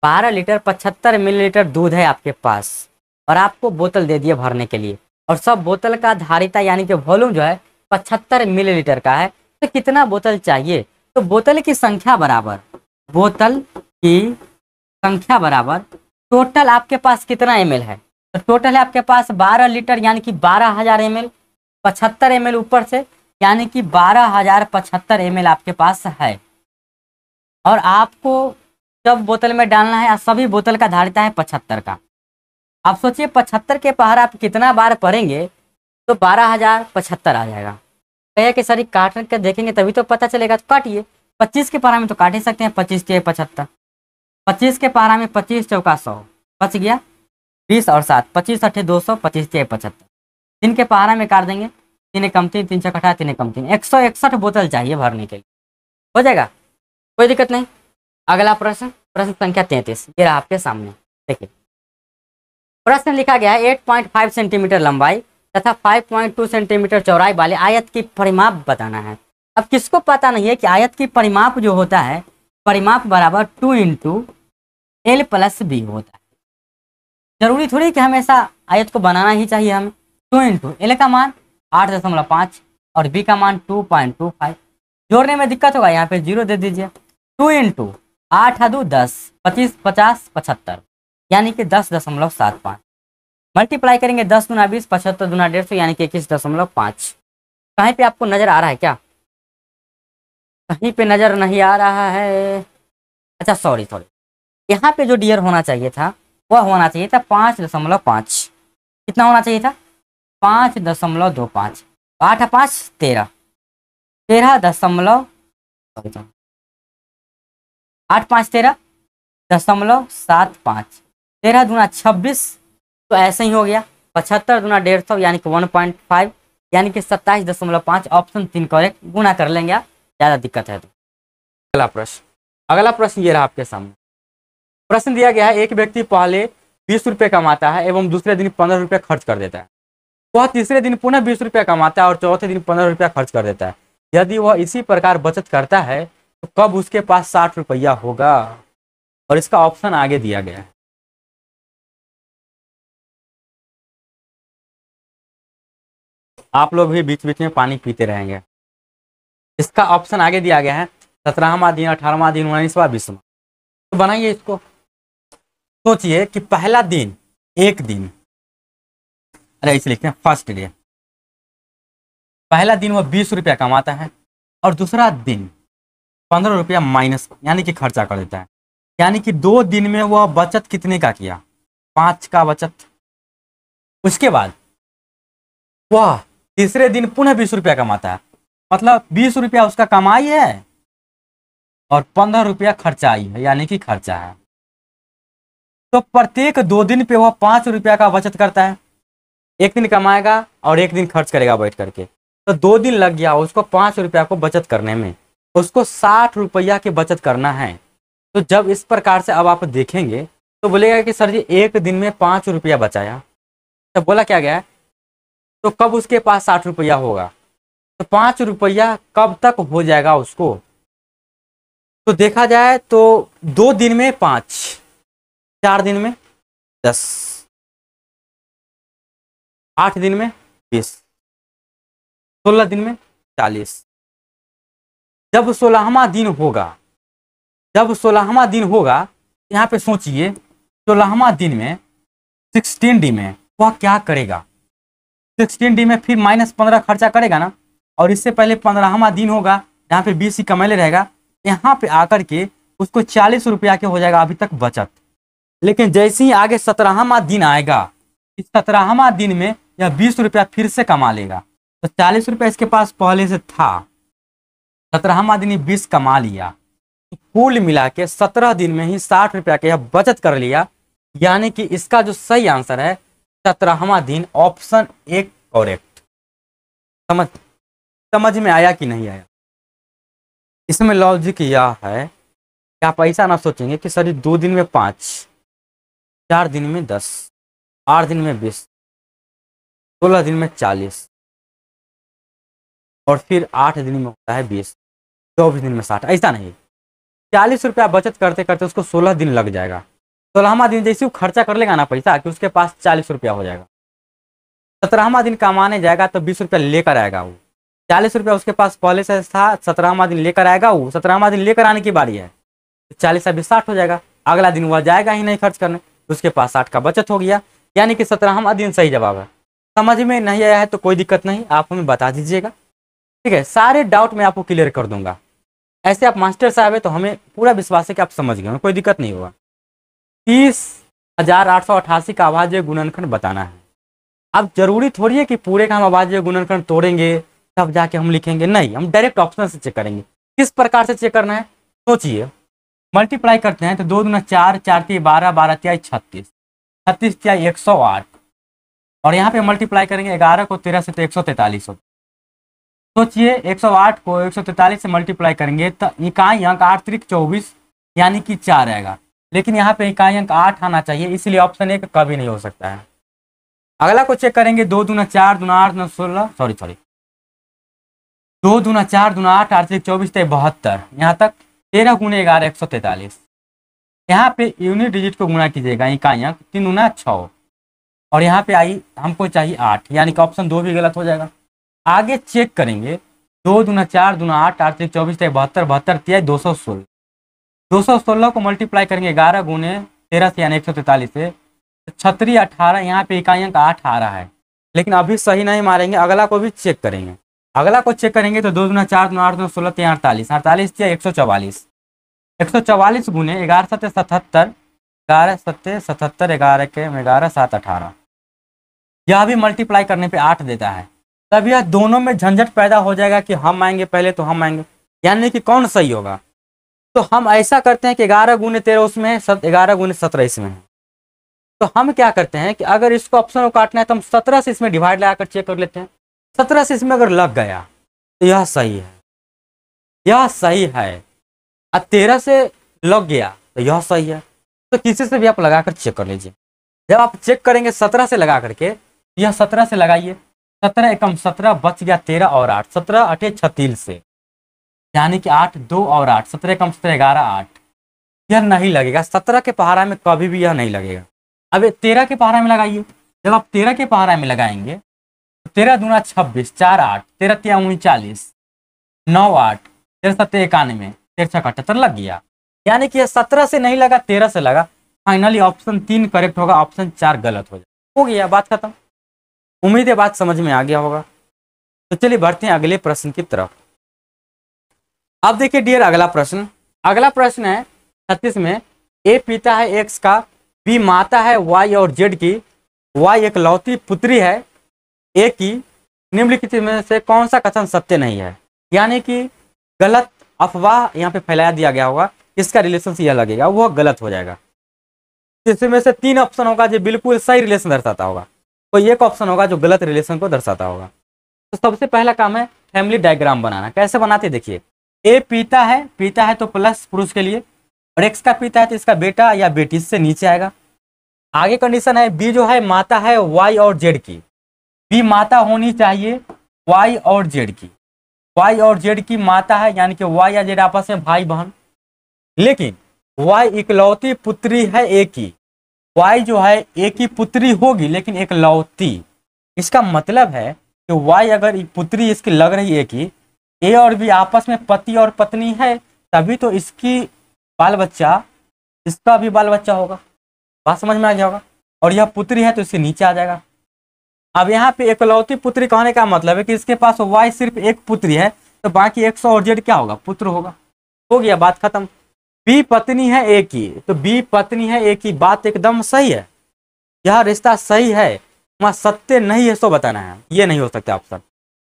12 लीटर 75 मिलीलीटर दूध है आपके पास और आपको बोतल दे दिए भरने के लिए, और सब बोतल का धारिता यानी कि वॉल्यूम जो है 75 मिलीलीटर का है, तो कितना बोतल चाहिए। तो बोतल की संख्या बराबर, बोतल की संख्या बराबर टोटल आपके पास कितना ml है। तो टोटल है आपके पास 12 लीटर यानी कि 12,000 ml, 75 ml ऊपर से यानी कि 12,075 ml आपके पास है। और आपको जब बोतल में डालना है, सभी बोतल का धारिता है 75 का। आप सोचिए 75 के पहाड़ आप कितना बार पढ़ेंगे तो 12,075 आ जाएगा। कहे कि सर काट के देखेंगे तभी तो पता चलेगा, तो काटिए। 25 के पहाड़ा में तो काट ही सकते हैं, 25 के 75, 25 के पहाड़ा में 25 चौका 100 बच गया, 20 और 7 25 8 200, 25 के 75। 3 के पहाड़ा में काट देंगे, 3 कम 3 3 चौका 3 कम 3, 161 बोतल चाहिए भरने के लिए, हो जाएगा, कोई दिक्कत नहीं। अगला प्रश्न, प्रश्न संख्या 33, ये रहा आपके सामने। देखिए प्रश्न लिखा गया है 8.5 सेंटीमीटर लंबाई तथा 5.2 सेंटीमीटर चौड़ाई वाले आयत की परिमाप बताना है। अब किसको पता नहीं है कि आयत की परिमाप जो होता है, परिमाप बराबर 2 × L+B होता है। जरूरी थोड़ी कि हमेशा आयत को बनाना ही चाहिए हमें। 2 × L का मान 8.5 और B का मान 2.25। जोड़ने में दिक्कत होगा, यहाँ पे 0 दे दीजिए। 2 × 8 × 2 10, 25 50 75 यानी कि 10.75। मल्टीप्लाई करेंगे 10 × 20, 75 × 150 यानी कि 21.5। कहीं पे आपको नजर आ रहा है क्या? कहीं पे नजर नहीं आ रहा है। अच्छा सॉरी, यहाँ पे जो डियर होना चाहिए था वह होना चाहिए था 5.5। कितना होना चाहिए था? 5.25। 8 × 5 13, 13 8 × 5 13.75, 13 × 26 तो ऐसे ही हो गया 75 गुना 150 यानी कि 1.5 यानी कि 27.5। ऑप्शन 3 करेक्ट, गुना कर लेंगे आप, ज़्यादा दिक्कत है तो। अगला प्रश्न ये रहा आपके सामने। प्रश्न दिया गया है, एक व्यक्ति पहले 20 रुपये कमाता है एवं दूसरे दिन 15 रुपये खर्च कर देता है। वह तीसरे दिन पुनः 20 रुपये कमाता है और चौथे दिन 15 रुपया खर्च कर देता है। यदि वह इसी प्रकार बचत करता है तो कब उसके पास 60 रुपया होगा? और इसका ऑप्शन आगे दिया गया है। आप लोग भी बीच बीच में पानी पीते रहेंगे। इसका ऑप्शन आगे दिया गया है, 17वां दिन, 18वां दिन, 19वां, 20वां। तो बनाइए इसको। सोचिए कि पहला दिन, एक दिन, अरे इसे लिखते हैं फर्स्ट डे। पहला दिन वह 20 रुपया कमाता है और दूसरा दिन 15 रुपया माइनस यानी कि खर्चा कर देता है। यानी कि 2 दिन में वह बचत कितने का किया? 5 का बचत। उसके बाद वह तीसरे दिन पुनः 20 रुपया कमाता है, मतलब 20 रुपया उसका कमाई है और 15 रुपया खर्चाई है यानी कि खर्चा है। तो प्रत्येक 2 दिन पे वह 5 रुपया का बचत करता है। एक दिन कमाएगा और एक दिन खर्च करेगा बैठ करके, तो 2 दिन लग गया उसको 5 रुपया को बचत करने में। उसको 60 रुपया की बचत करना है। तो जब इस प्रकार से अब आप देखेंगे तो बोलेगा कि सर जी एक दिन में 5 रुपया बचाया, तो बोला क्या गया है, तो कब उसके पास 60 रुपया होगा? तो 5 रुपया कब तक हो जाएगा उसको? तो देखा जाए तो 2 दिन में 5, 4 दिन में 10, 8 दिन में 20, 16 दिन में 40। जब 16वां दिन होगा, यहाँ पे सोचिए 16वां दिन में 16D में वह क्या करेगा? 16D में फिर -15 खर्चा करेगा ना, और इससे पहले 15वां दिन होगा यहाँ पे 20 ही कमाले रहेगा। यहाँ पे आकर के उसको 40 रुपया के हो जाएगा अभी तक बचत। लेकिन जैसे ही आगे 17वां दिन आएगा, इस 17वां दिन में यह 20 रुपया फिर से कमा लेगा। तो 40 रुपया इसके पास पहले से था, 17वां दिन ही 20 कमा लिया, तो कुल मिला के 17 दिन में ही 60 रुपया का यह बचत कर लिया। यानी कि इसका जो सही आंसर है 17वां दिन, ऑप्शन 1 करेक्ट। समझ में आया कि नहीं आया? इसमें लॉजिक यह है कि आप ऐसा ना सोचेंगे कि सर 2 दिन में 5, 4 दिन में 10, 8 दिन में 20, 16 दिन में 40 और फिर 8 दिन में होता है 20, 24 दिन में 60। ऐसा नहीं, 40 रुपया बचत करते करते उसको 16 दिन लग जाएगा। 16वां दिन जैसे वो खर्चा कर लेगा ना पैसा कि उसके पास 40 रुपया हो जाएगा। 17वां दिन कमाने जाएगा तो 20 रुपया लेकर आएगा वो, 40 रुपया उसके पास पहले से था, 17वां दिन लेकर आएगा वो, 17वां दिन लेकर आने की बारी है, 40 अभी 60 हो जाएगा। अगला दिन वह जाएगा ही नहीं खर्च करने, उसके पास 60 का बचत हो गया। यानी कि 17वां दिन सही जवाब है। समझ में नहीं आया है तो कोई दिक्कत नहीं, आप हमें बता दीजिएगा, ठीक है? सारे डाउट मैं आपको क्लियर कर दूंगा। ऐसे आप मास्टर साहब है तो हमें पूरा विश्वास है कि आप समझ गए, कोई दिक्कत नहीं होगा। 30,888 का अभाज्य गुणनखंड बताना है। अब जरूरी थोड़ी है कि पूरे का हम अभाज्य गुणनखंड तोड़ेंगे तब जाके हम लिखेंगे, नहीं, हम डायरेक्ट ऑप्शन से चेक करेंगे। किस प्रकार से चेक करना है? सोचिए, मल्टीप्लाई करते हैं तो 2 दूना 4, 4 तिया 12, 12 तिया 36, 36 तिया 108 और यहाँ पे मल्टीप्लाई करेंगे 11 को 13 से तो 143 होता। सोचिए 108 को 143 से मल्टीप्लाई करेंगे तो इकाई अंक 8 त्रिक 24 यानी कि 4 आएगा। लेकिन यहाँ पे इकाई अंक 8 आना चाहिए, इसलिए ऑप्शन 1 कभी नहीं हो सकता है। अगला को चेक करेंगे 2 दूना 4 दूना 8 दूना 16, सॉरी 2 दूना 4 दूना 8, 8 त्रिक 24 तो 72, यहाँ तक 13 गुने 11 143। यहाँ पे यूनिट डिजिट को गुना कीजिएगा, इकाई अंक 3 दूना 6 और यहाँ पे आई हमको चाहिए 8, यानी कि ऑप्शन 2 भी गलत हो जाएगा। आगे चेक करेंगे 2 दूना 4 दूना 8, 8 त्रिक 24 तो 72, 72 तिया 216, 216 को मल्टीप्लाई करेंगे 11 गुने 13 से यानी 143 से, 36 18, यहाँ पे इकाई अंक 8 आ रहा है। लेकिन अभी सही नहीं मारेंगे, अगला को भी चेक करेंगे। अगला को चेक करेंगे तो 2 दूना 4 दूना 8 दूना 16 तिया 48, 48 तिया 144, 144 गुने 11 सत्ते 77, 11 सत्ते 77, 11 के 11 7 18, यह भी मल्टीप्लाई करने पे 8 देता है। तब यह दोनों में झंझट पैदा हो जाएगा कि हम आएंगे पहले तो हम आएंगे, यानी कि कौन सही होगा। तो हम ऐसा करते हैं कि 11 गुने 13 उसमें है, 11 गुने 17 इसमें है, तो हम क्या करते हैं कि अगर इसको ऑप्शन को काटना है तो हम 17 से इसमें डिवाइड लगाकर चेक कर लेते हैं। 17 से इसमें अगर लग गया तो यह सही है, यह सही है। और 13 से लग गया तो यह सही है। तो किसी से भी आप लगाकर चेक कर लीजिए। जब आप चेक करेंगे 17 से लगा करके, यह 17 से लगाइए, 17 एकम 17 बच गया 13 और 8, 17 अठे 36 से, यानी कि 8 2 और 8, 17 एकम 17 11 8। यह नहीं लगेगा 17 के पहाड़ा में, कभी भी यह नहीं लगेगा। अब 13 के पहाड़ा में लगाइए। जब आप 13 के पहाड़ा में लगाएंगे तो 13 दूना 26, 4 8, 13 तिया 39, 9 8, 13 7 91, 13 78 लग गया। यानी कि यह 17 से नहीं लगा, 13 से लगा। फाइनली ऑप्शन 3 करेक्ट होगा, ऑप्शन 4 गलत हो गया, बात खत्म। उम्मीद है बात समझ में आ गया होगा। तो चलिए बढ़ते हैं अगले प्रश्न की तरफ। अब देखिए डियर अगला प्रश्न। अगला प्रश्न है 36 में, ए पिता है एक्स का, बी माता है वाई और जेड की, वाई एकलौती पुत्री है ए की, निम्नलिखित में से कौन सा कथन सत्य नहीं है। यानी कि गलत अफवाह यहाँ पे फैलाया दिया गया होगा, इसका रिलेशन यह लगेगा, वह गलत हो जाएगा। इसमें से 3 ऑप्शन होगा जो बिल्कुल सही रिलेशन दर्शाता होगा, कोई एक ऑप्शन होगा जो गलत रिलेशन को दर्शाता होगा। तो सबसे पहला काम है फैमिली डायग्राम बनाना। कैसे बनाते देखिए, ए पिता है तो प्लस पुरुष के लिए, और एक्स का पिता है तो इसका बेटा या बेटी से नीचे आएगा। आगे कंडीशन है बी जो है माता है वाई और जेड की, बी माता होनी चाहिए वाई और जेड की, वाई और जेड की माता है, यानी कि वाई या जेड आपस में भाई बहन। लेकिन वाई इकलौती पुत्री है ए की, वाई जो है ए की पुत्री होगी लेकिन इकलौती। इसका मतलब है कि वाई अगर पुत्री इसकी लग रही है कि ए और बी आपस में पति और पत्नी है, तभी तो इसकी बाल बच्चा, इसका भी बाल बच्चा होगा। बात समझ में आ गया होगा। और यह पुत्री है तो इसके नीचे आ जाएगा। अब यहाँ पे एकलौती पुत्री कहने का मतलब है कि इसके पास वाई सिर्फ एक पुत्री है, तो बाकी एक्स और जेड क्या होगा, पुत्र होगा। हो गया, बात खत्म। बी पत्नी है ए की, तो बी पत्नी है ए की, बात एकदम सही है, यह रिश्ता सही है, वहां सत्य नहीं है सो बताना है, ये नहीं हो सकता ऑप्शन।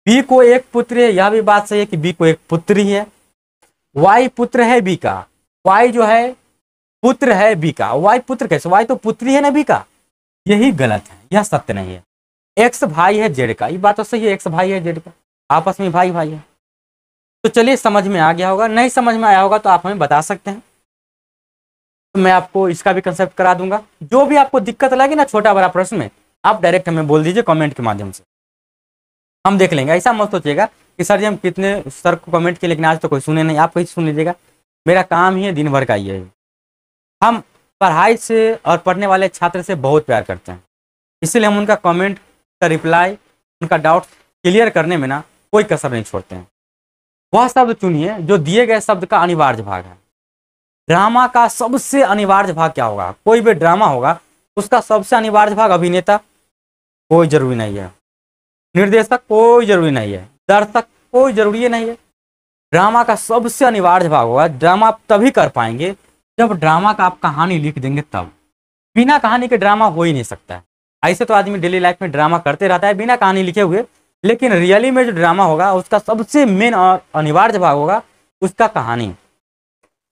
बी को एक पुत्र है, यह भी बात सही है कि बी को एक पुत्री है। वाई पुत्र है बी का, वाई जो है पुत्र है बी का, वाई पुत्र कैसे, वाई तो पुत्री है ना बी का, यही गलत है, यह सत्य नहीं है। एक्स भाई है जेड का, ये बात तो सही है, एक्स भाई है जेड का, आपस में भाई भाई है। तो चलिए समझ में आ गया होगा, नहीं समझ में आया होगा तो आप हमें बता सकते हैं, तो मैं आपको इसका भी कंसेप्ट करा दूंगा। जो भी आपको दिक्कत लगे ना छोटा बड़ा प्रश्न में, आप डायरेक्ट हमें बोल दीजिए कमेंट के माध्यम से, हम देख लेंगे। ऐसा मत सोचिएगा कि सर जी हम कितने सर को कमेंट किए लेकिन आज तो कोई सुने नहीं, आप कहीं सुन लीजिएगा, मेरा काम ही है दिन भर का ये है। हम पढ़ाई से और पढ़ने वाले छात्र से बहुत प्यार करते हैं, इसलिए हम उनका कमेंट का रिप्लाई, उनका डाउट क्लियर करने में ना कोई कसर नहीं छोड़ते हैं। वह शब्द चुनिए जो दिए गए शब्द का अनिवार्य भाग है। ड्रामा का सबसे अनिवार्य भाग क्या होगा, कोई भी ड्रामा होगा उसका सबसे अनिवार्य भाग अभिनेता कोई जरूरी नहीं है, निर्देशक कोई जरूरी नहीं है, दर्शक कोई जरूरी नहीं है। ड्रामा का सबसे अनिवार्य भाग होगा, ड्रामा आप तभी कर पाएंगे जब ड्रामा का आप कहानी लिख देंगे तब। बिना कहानी के ड्रामा हो ही नहीं सकता है। ऐसे तो आदमी डेली लाइफ में ड्रामा करते रहता है बिना कहानी लिखे हुए, लेकिन रियली में जो ड्रामा होगा उसका सबसे मेन और अनिवार्य भाग होगा उसका कहानी।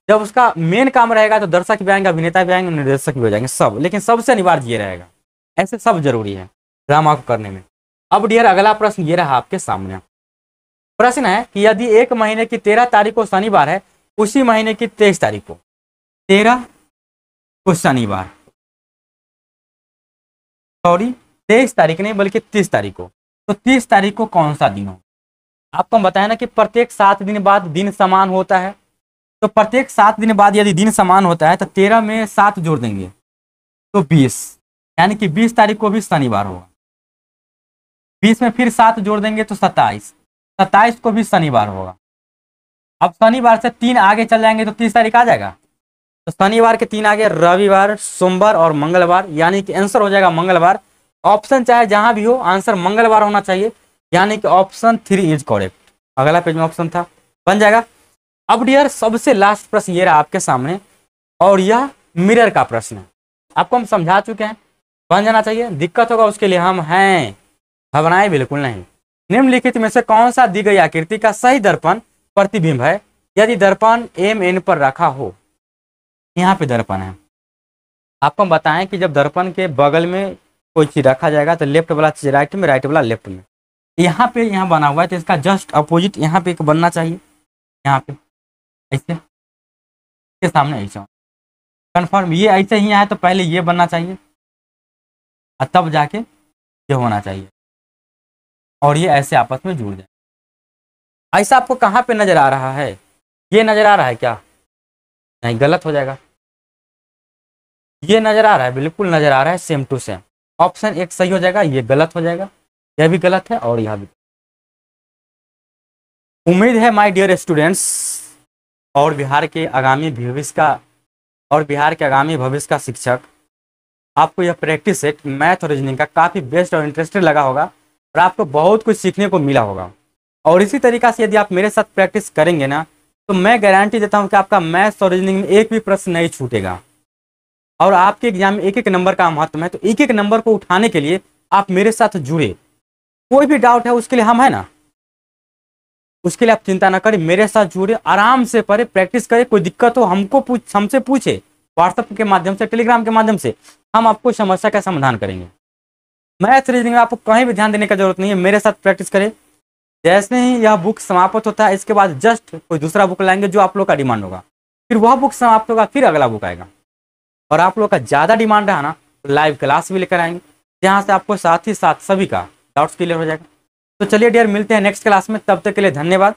जब उसका मेन काम रहेगा तो दर्शक भी आएंगे, अभिनेता भी आएंगे, निर्देशक भी हो जाएंगे सब, लेकिन सबसे अनिवार्य ये रहेगा। ऐसे सब जरूरी है ड्रामा को करने में। अब डियर अगला प्रश्न ये रहा आपके सामने। प्रश्न है कि यदि एक महीने की 13 तारीख को शनिवार है, उसी महीने की 23 तारीख को, 13 को शनिवार, सॉरी 23 तारीख नहीं बल्कि 30 तारीख को, तो 30 तारीख को कौन सा दिन हो। आपको हम बताया ना कि प्रत्येक 7 दिन बाद दिन समान होता है, तो प्रत्येक 7 दिन बाद यदि दिन समान होता है तो 13 में 7 जोड़ देंगे तो 20, यानी कि 20 तारीख को भी शनिवार होगा। 20 में फिर 7 जोड़ देंगे तो 27, 27 को भी शनिवार होगा। अब शनिवार से 3 आगे चल जाएंगे तो 30 तारीख आ जाएगा। तो शनिवार के 3 आगे रविवार, सोमवार और मंगलवार, यानी कि आंसर हो जाएगा मंगलवार। ऑप्शन चाहे जहां भी हो आंसर मंगलवार होना चाहिए, यानी कि ऑप्शन 3 इज करेक्ट। अगला पेज में ऑप्शन था, बन जाएगा। अब डियर सबसे लास्ट प्रश्न ये रहा आपके सामने, और यह मिरर का प्रश्न है। आपको हम समझा चुके हैं, बन जाना चाहिए। दिक्कत होगा उसके लिए हम हैं, घबराएं बिल्कुल नहीं। निम्नलिखित में से कौन सा दी गई आकृति का सही दर्पण प्रतिबिंब है यदि दर्पण एम एन पर रखा हो। यहाँ पे दर्पण है, आपको बताएं कि जब दर्पण के बगल में कोई चीज रखा जाएगा तो लेफ्ट वाला चीज राइट में, राइट वाला लेफ्ट में। यहाँ पे यहाँ बना हुआ है तो इसका जस्ट अपोजिट यहाँ पे एक बनना चाहिए, यहाँ पे ऐसे के सामने ऐसा कन्फर्म। ये ऐसे ही है तो पहले ये बनना चाहिए और तब जाके ये होना चाहिए, और ये ऐसे आपस में जुड़ जाए। ऐसा आपको कहाँ पे नजर आ रहा है? ये नजर आ रहा है क्या? नहीं, गलत हो जाएगा। ये नजर आ रहा है, बिल्कुल नजर आ रहा है, सेम टू सेम। ऑप्शन एक सही हो जाएगा, ये गलत हो जाएगा, यह भी गलत है और यह भी। उम्मीद है माय डियर स्टूडेंट्स और बिहार के आगामी भविष्य का शिक्षक, आपको यह प्रैक्टिस सेट मैथ और रीजनिंग का काफ़ी बेस्ट और इंटरेस्टेड लगा होगा और आपको बहुत कुछ सीखने को मिला होगा। और इसी तरीक़ा से यदि आप मेरे साथ प्रैक्टिस करेंगे ना, तो मैं गारंटी देता हूं कि आपका मैथ्स और रीजनिंग में एक भी प्रश्न नहीं छूटेगा। और आपके एग्जाम में एक एक नंबर का महत्व है, तो एक एक नंबर को उठाने के लिए आप मेरे साथ जुड़े। कोई भी डाउट है उसके लिए हम है ना, उसके लिए आप चिंता ना करें, मेरे साथ जुड़े, आराम से पढ़े, प्रैक्टिस करें। कोई दिक्कत हो हमसे पूछे, व्हाट्सएप के माध्यम से, टेलीग्राम के माध्यम से, हम आपको समस्या का समाधान करेंगे। मैथ रीजनिंग में आपको कहीं भी ध्यान देने की जरूरत नहीं है, मेरे साथ प्रैक्टिस करें। जैसे ही यह बुक समाप्त होता है, इसके बाद जस्ट कोई दूसरा बुक लाएंगे जो आप लोग का डिमांड होगा, फिर वह बुक समाप्त होगा, फिर अगला बुक आएगा। और आप लोग का ज़्यादा डिमांड रहा ना, तो लाइव क्लास भी लेकर आएंगे, जहाँ से आपको साथ ही साथ सभी का डाउट्स क्लियर हो जाएगा। तो चलिए डियर, मिलते हैं नेक्स्ट क्लास में, तब तक के लिए धन्यवाद।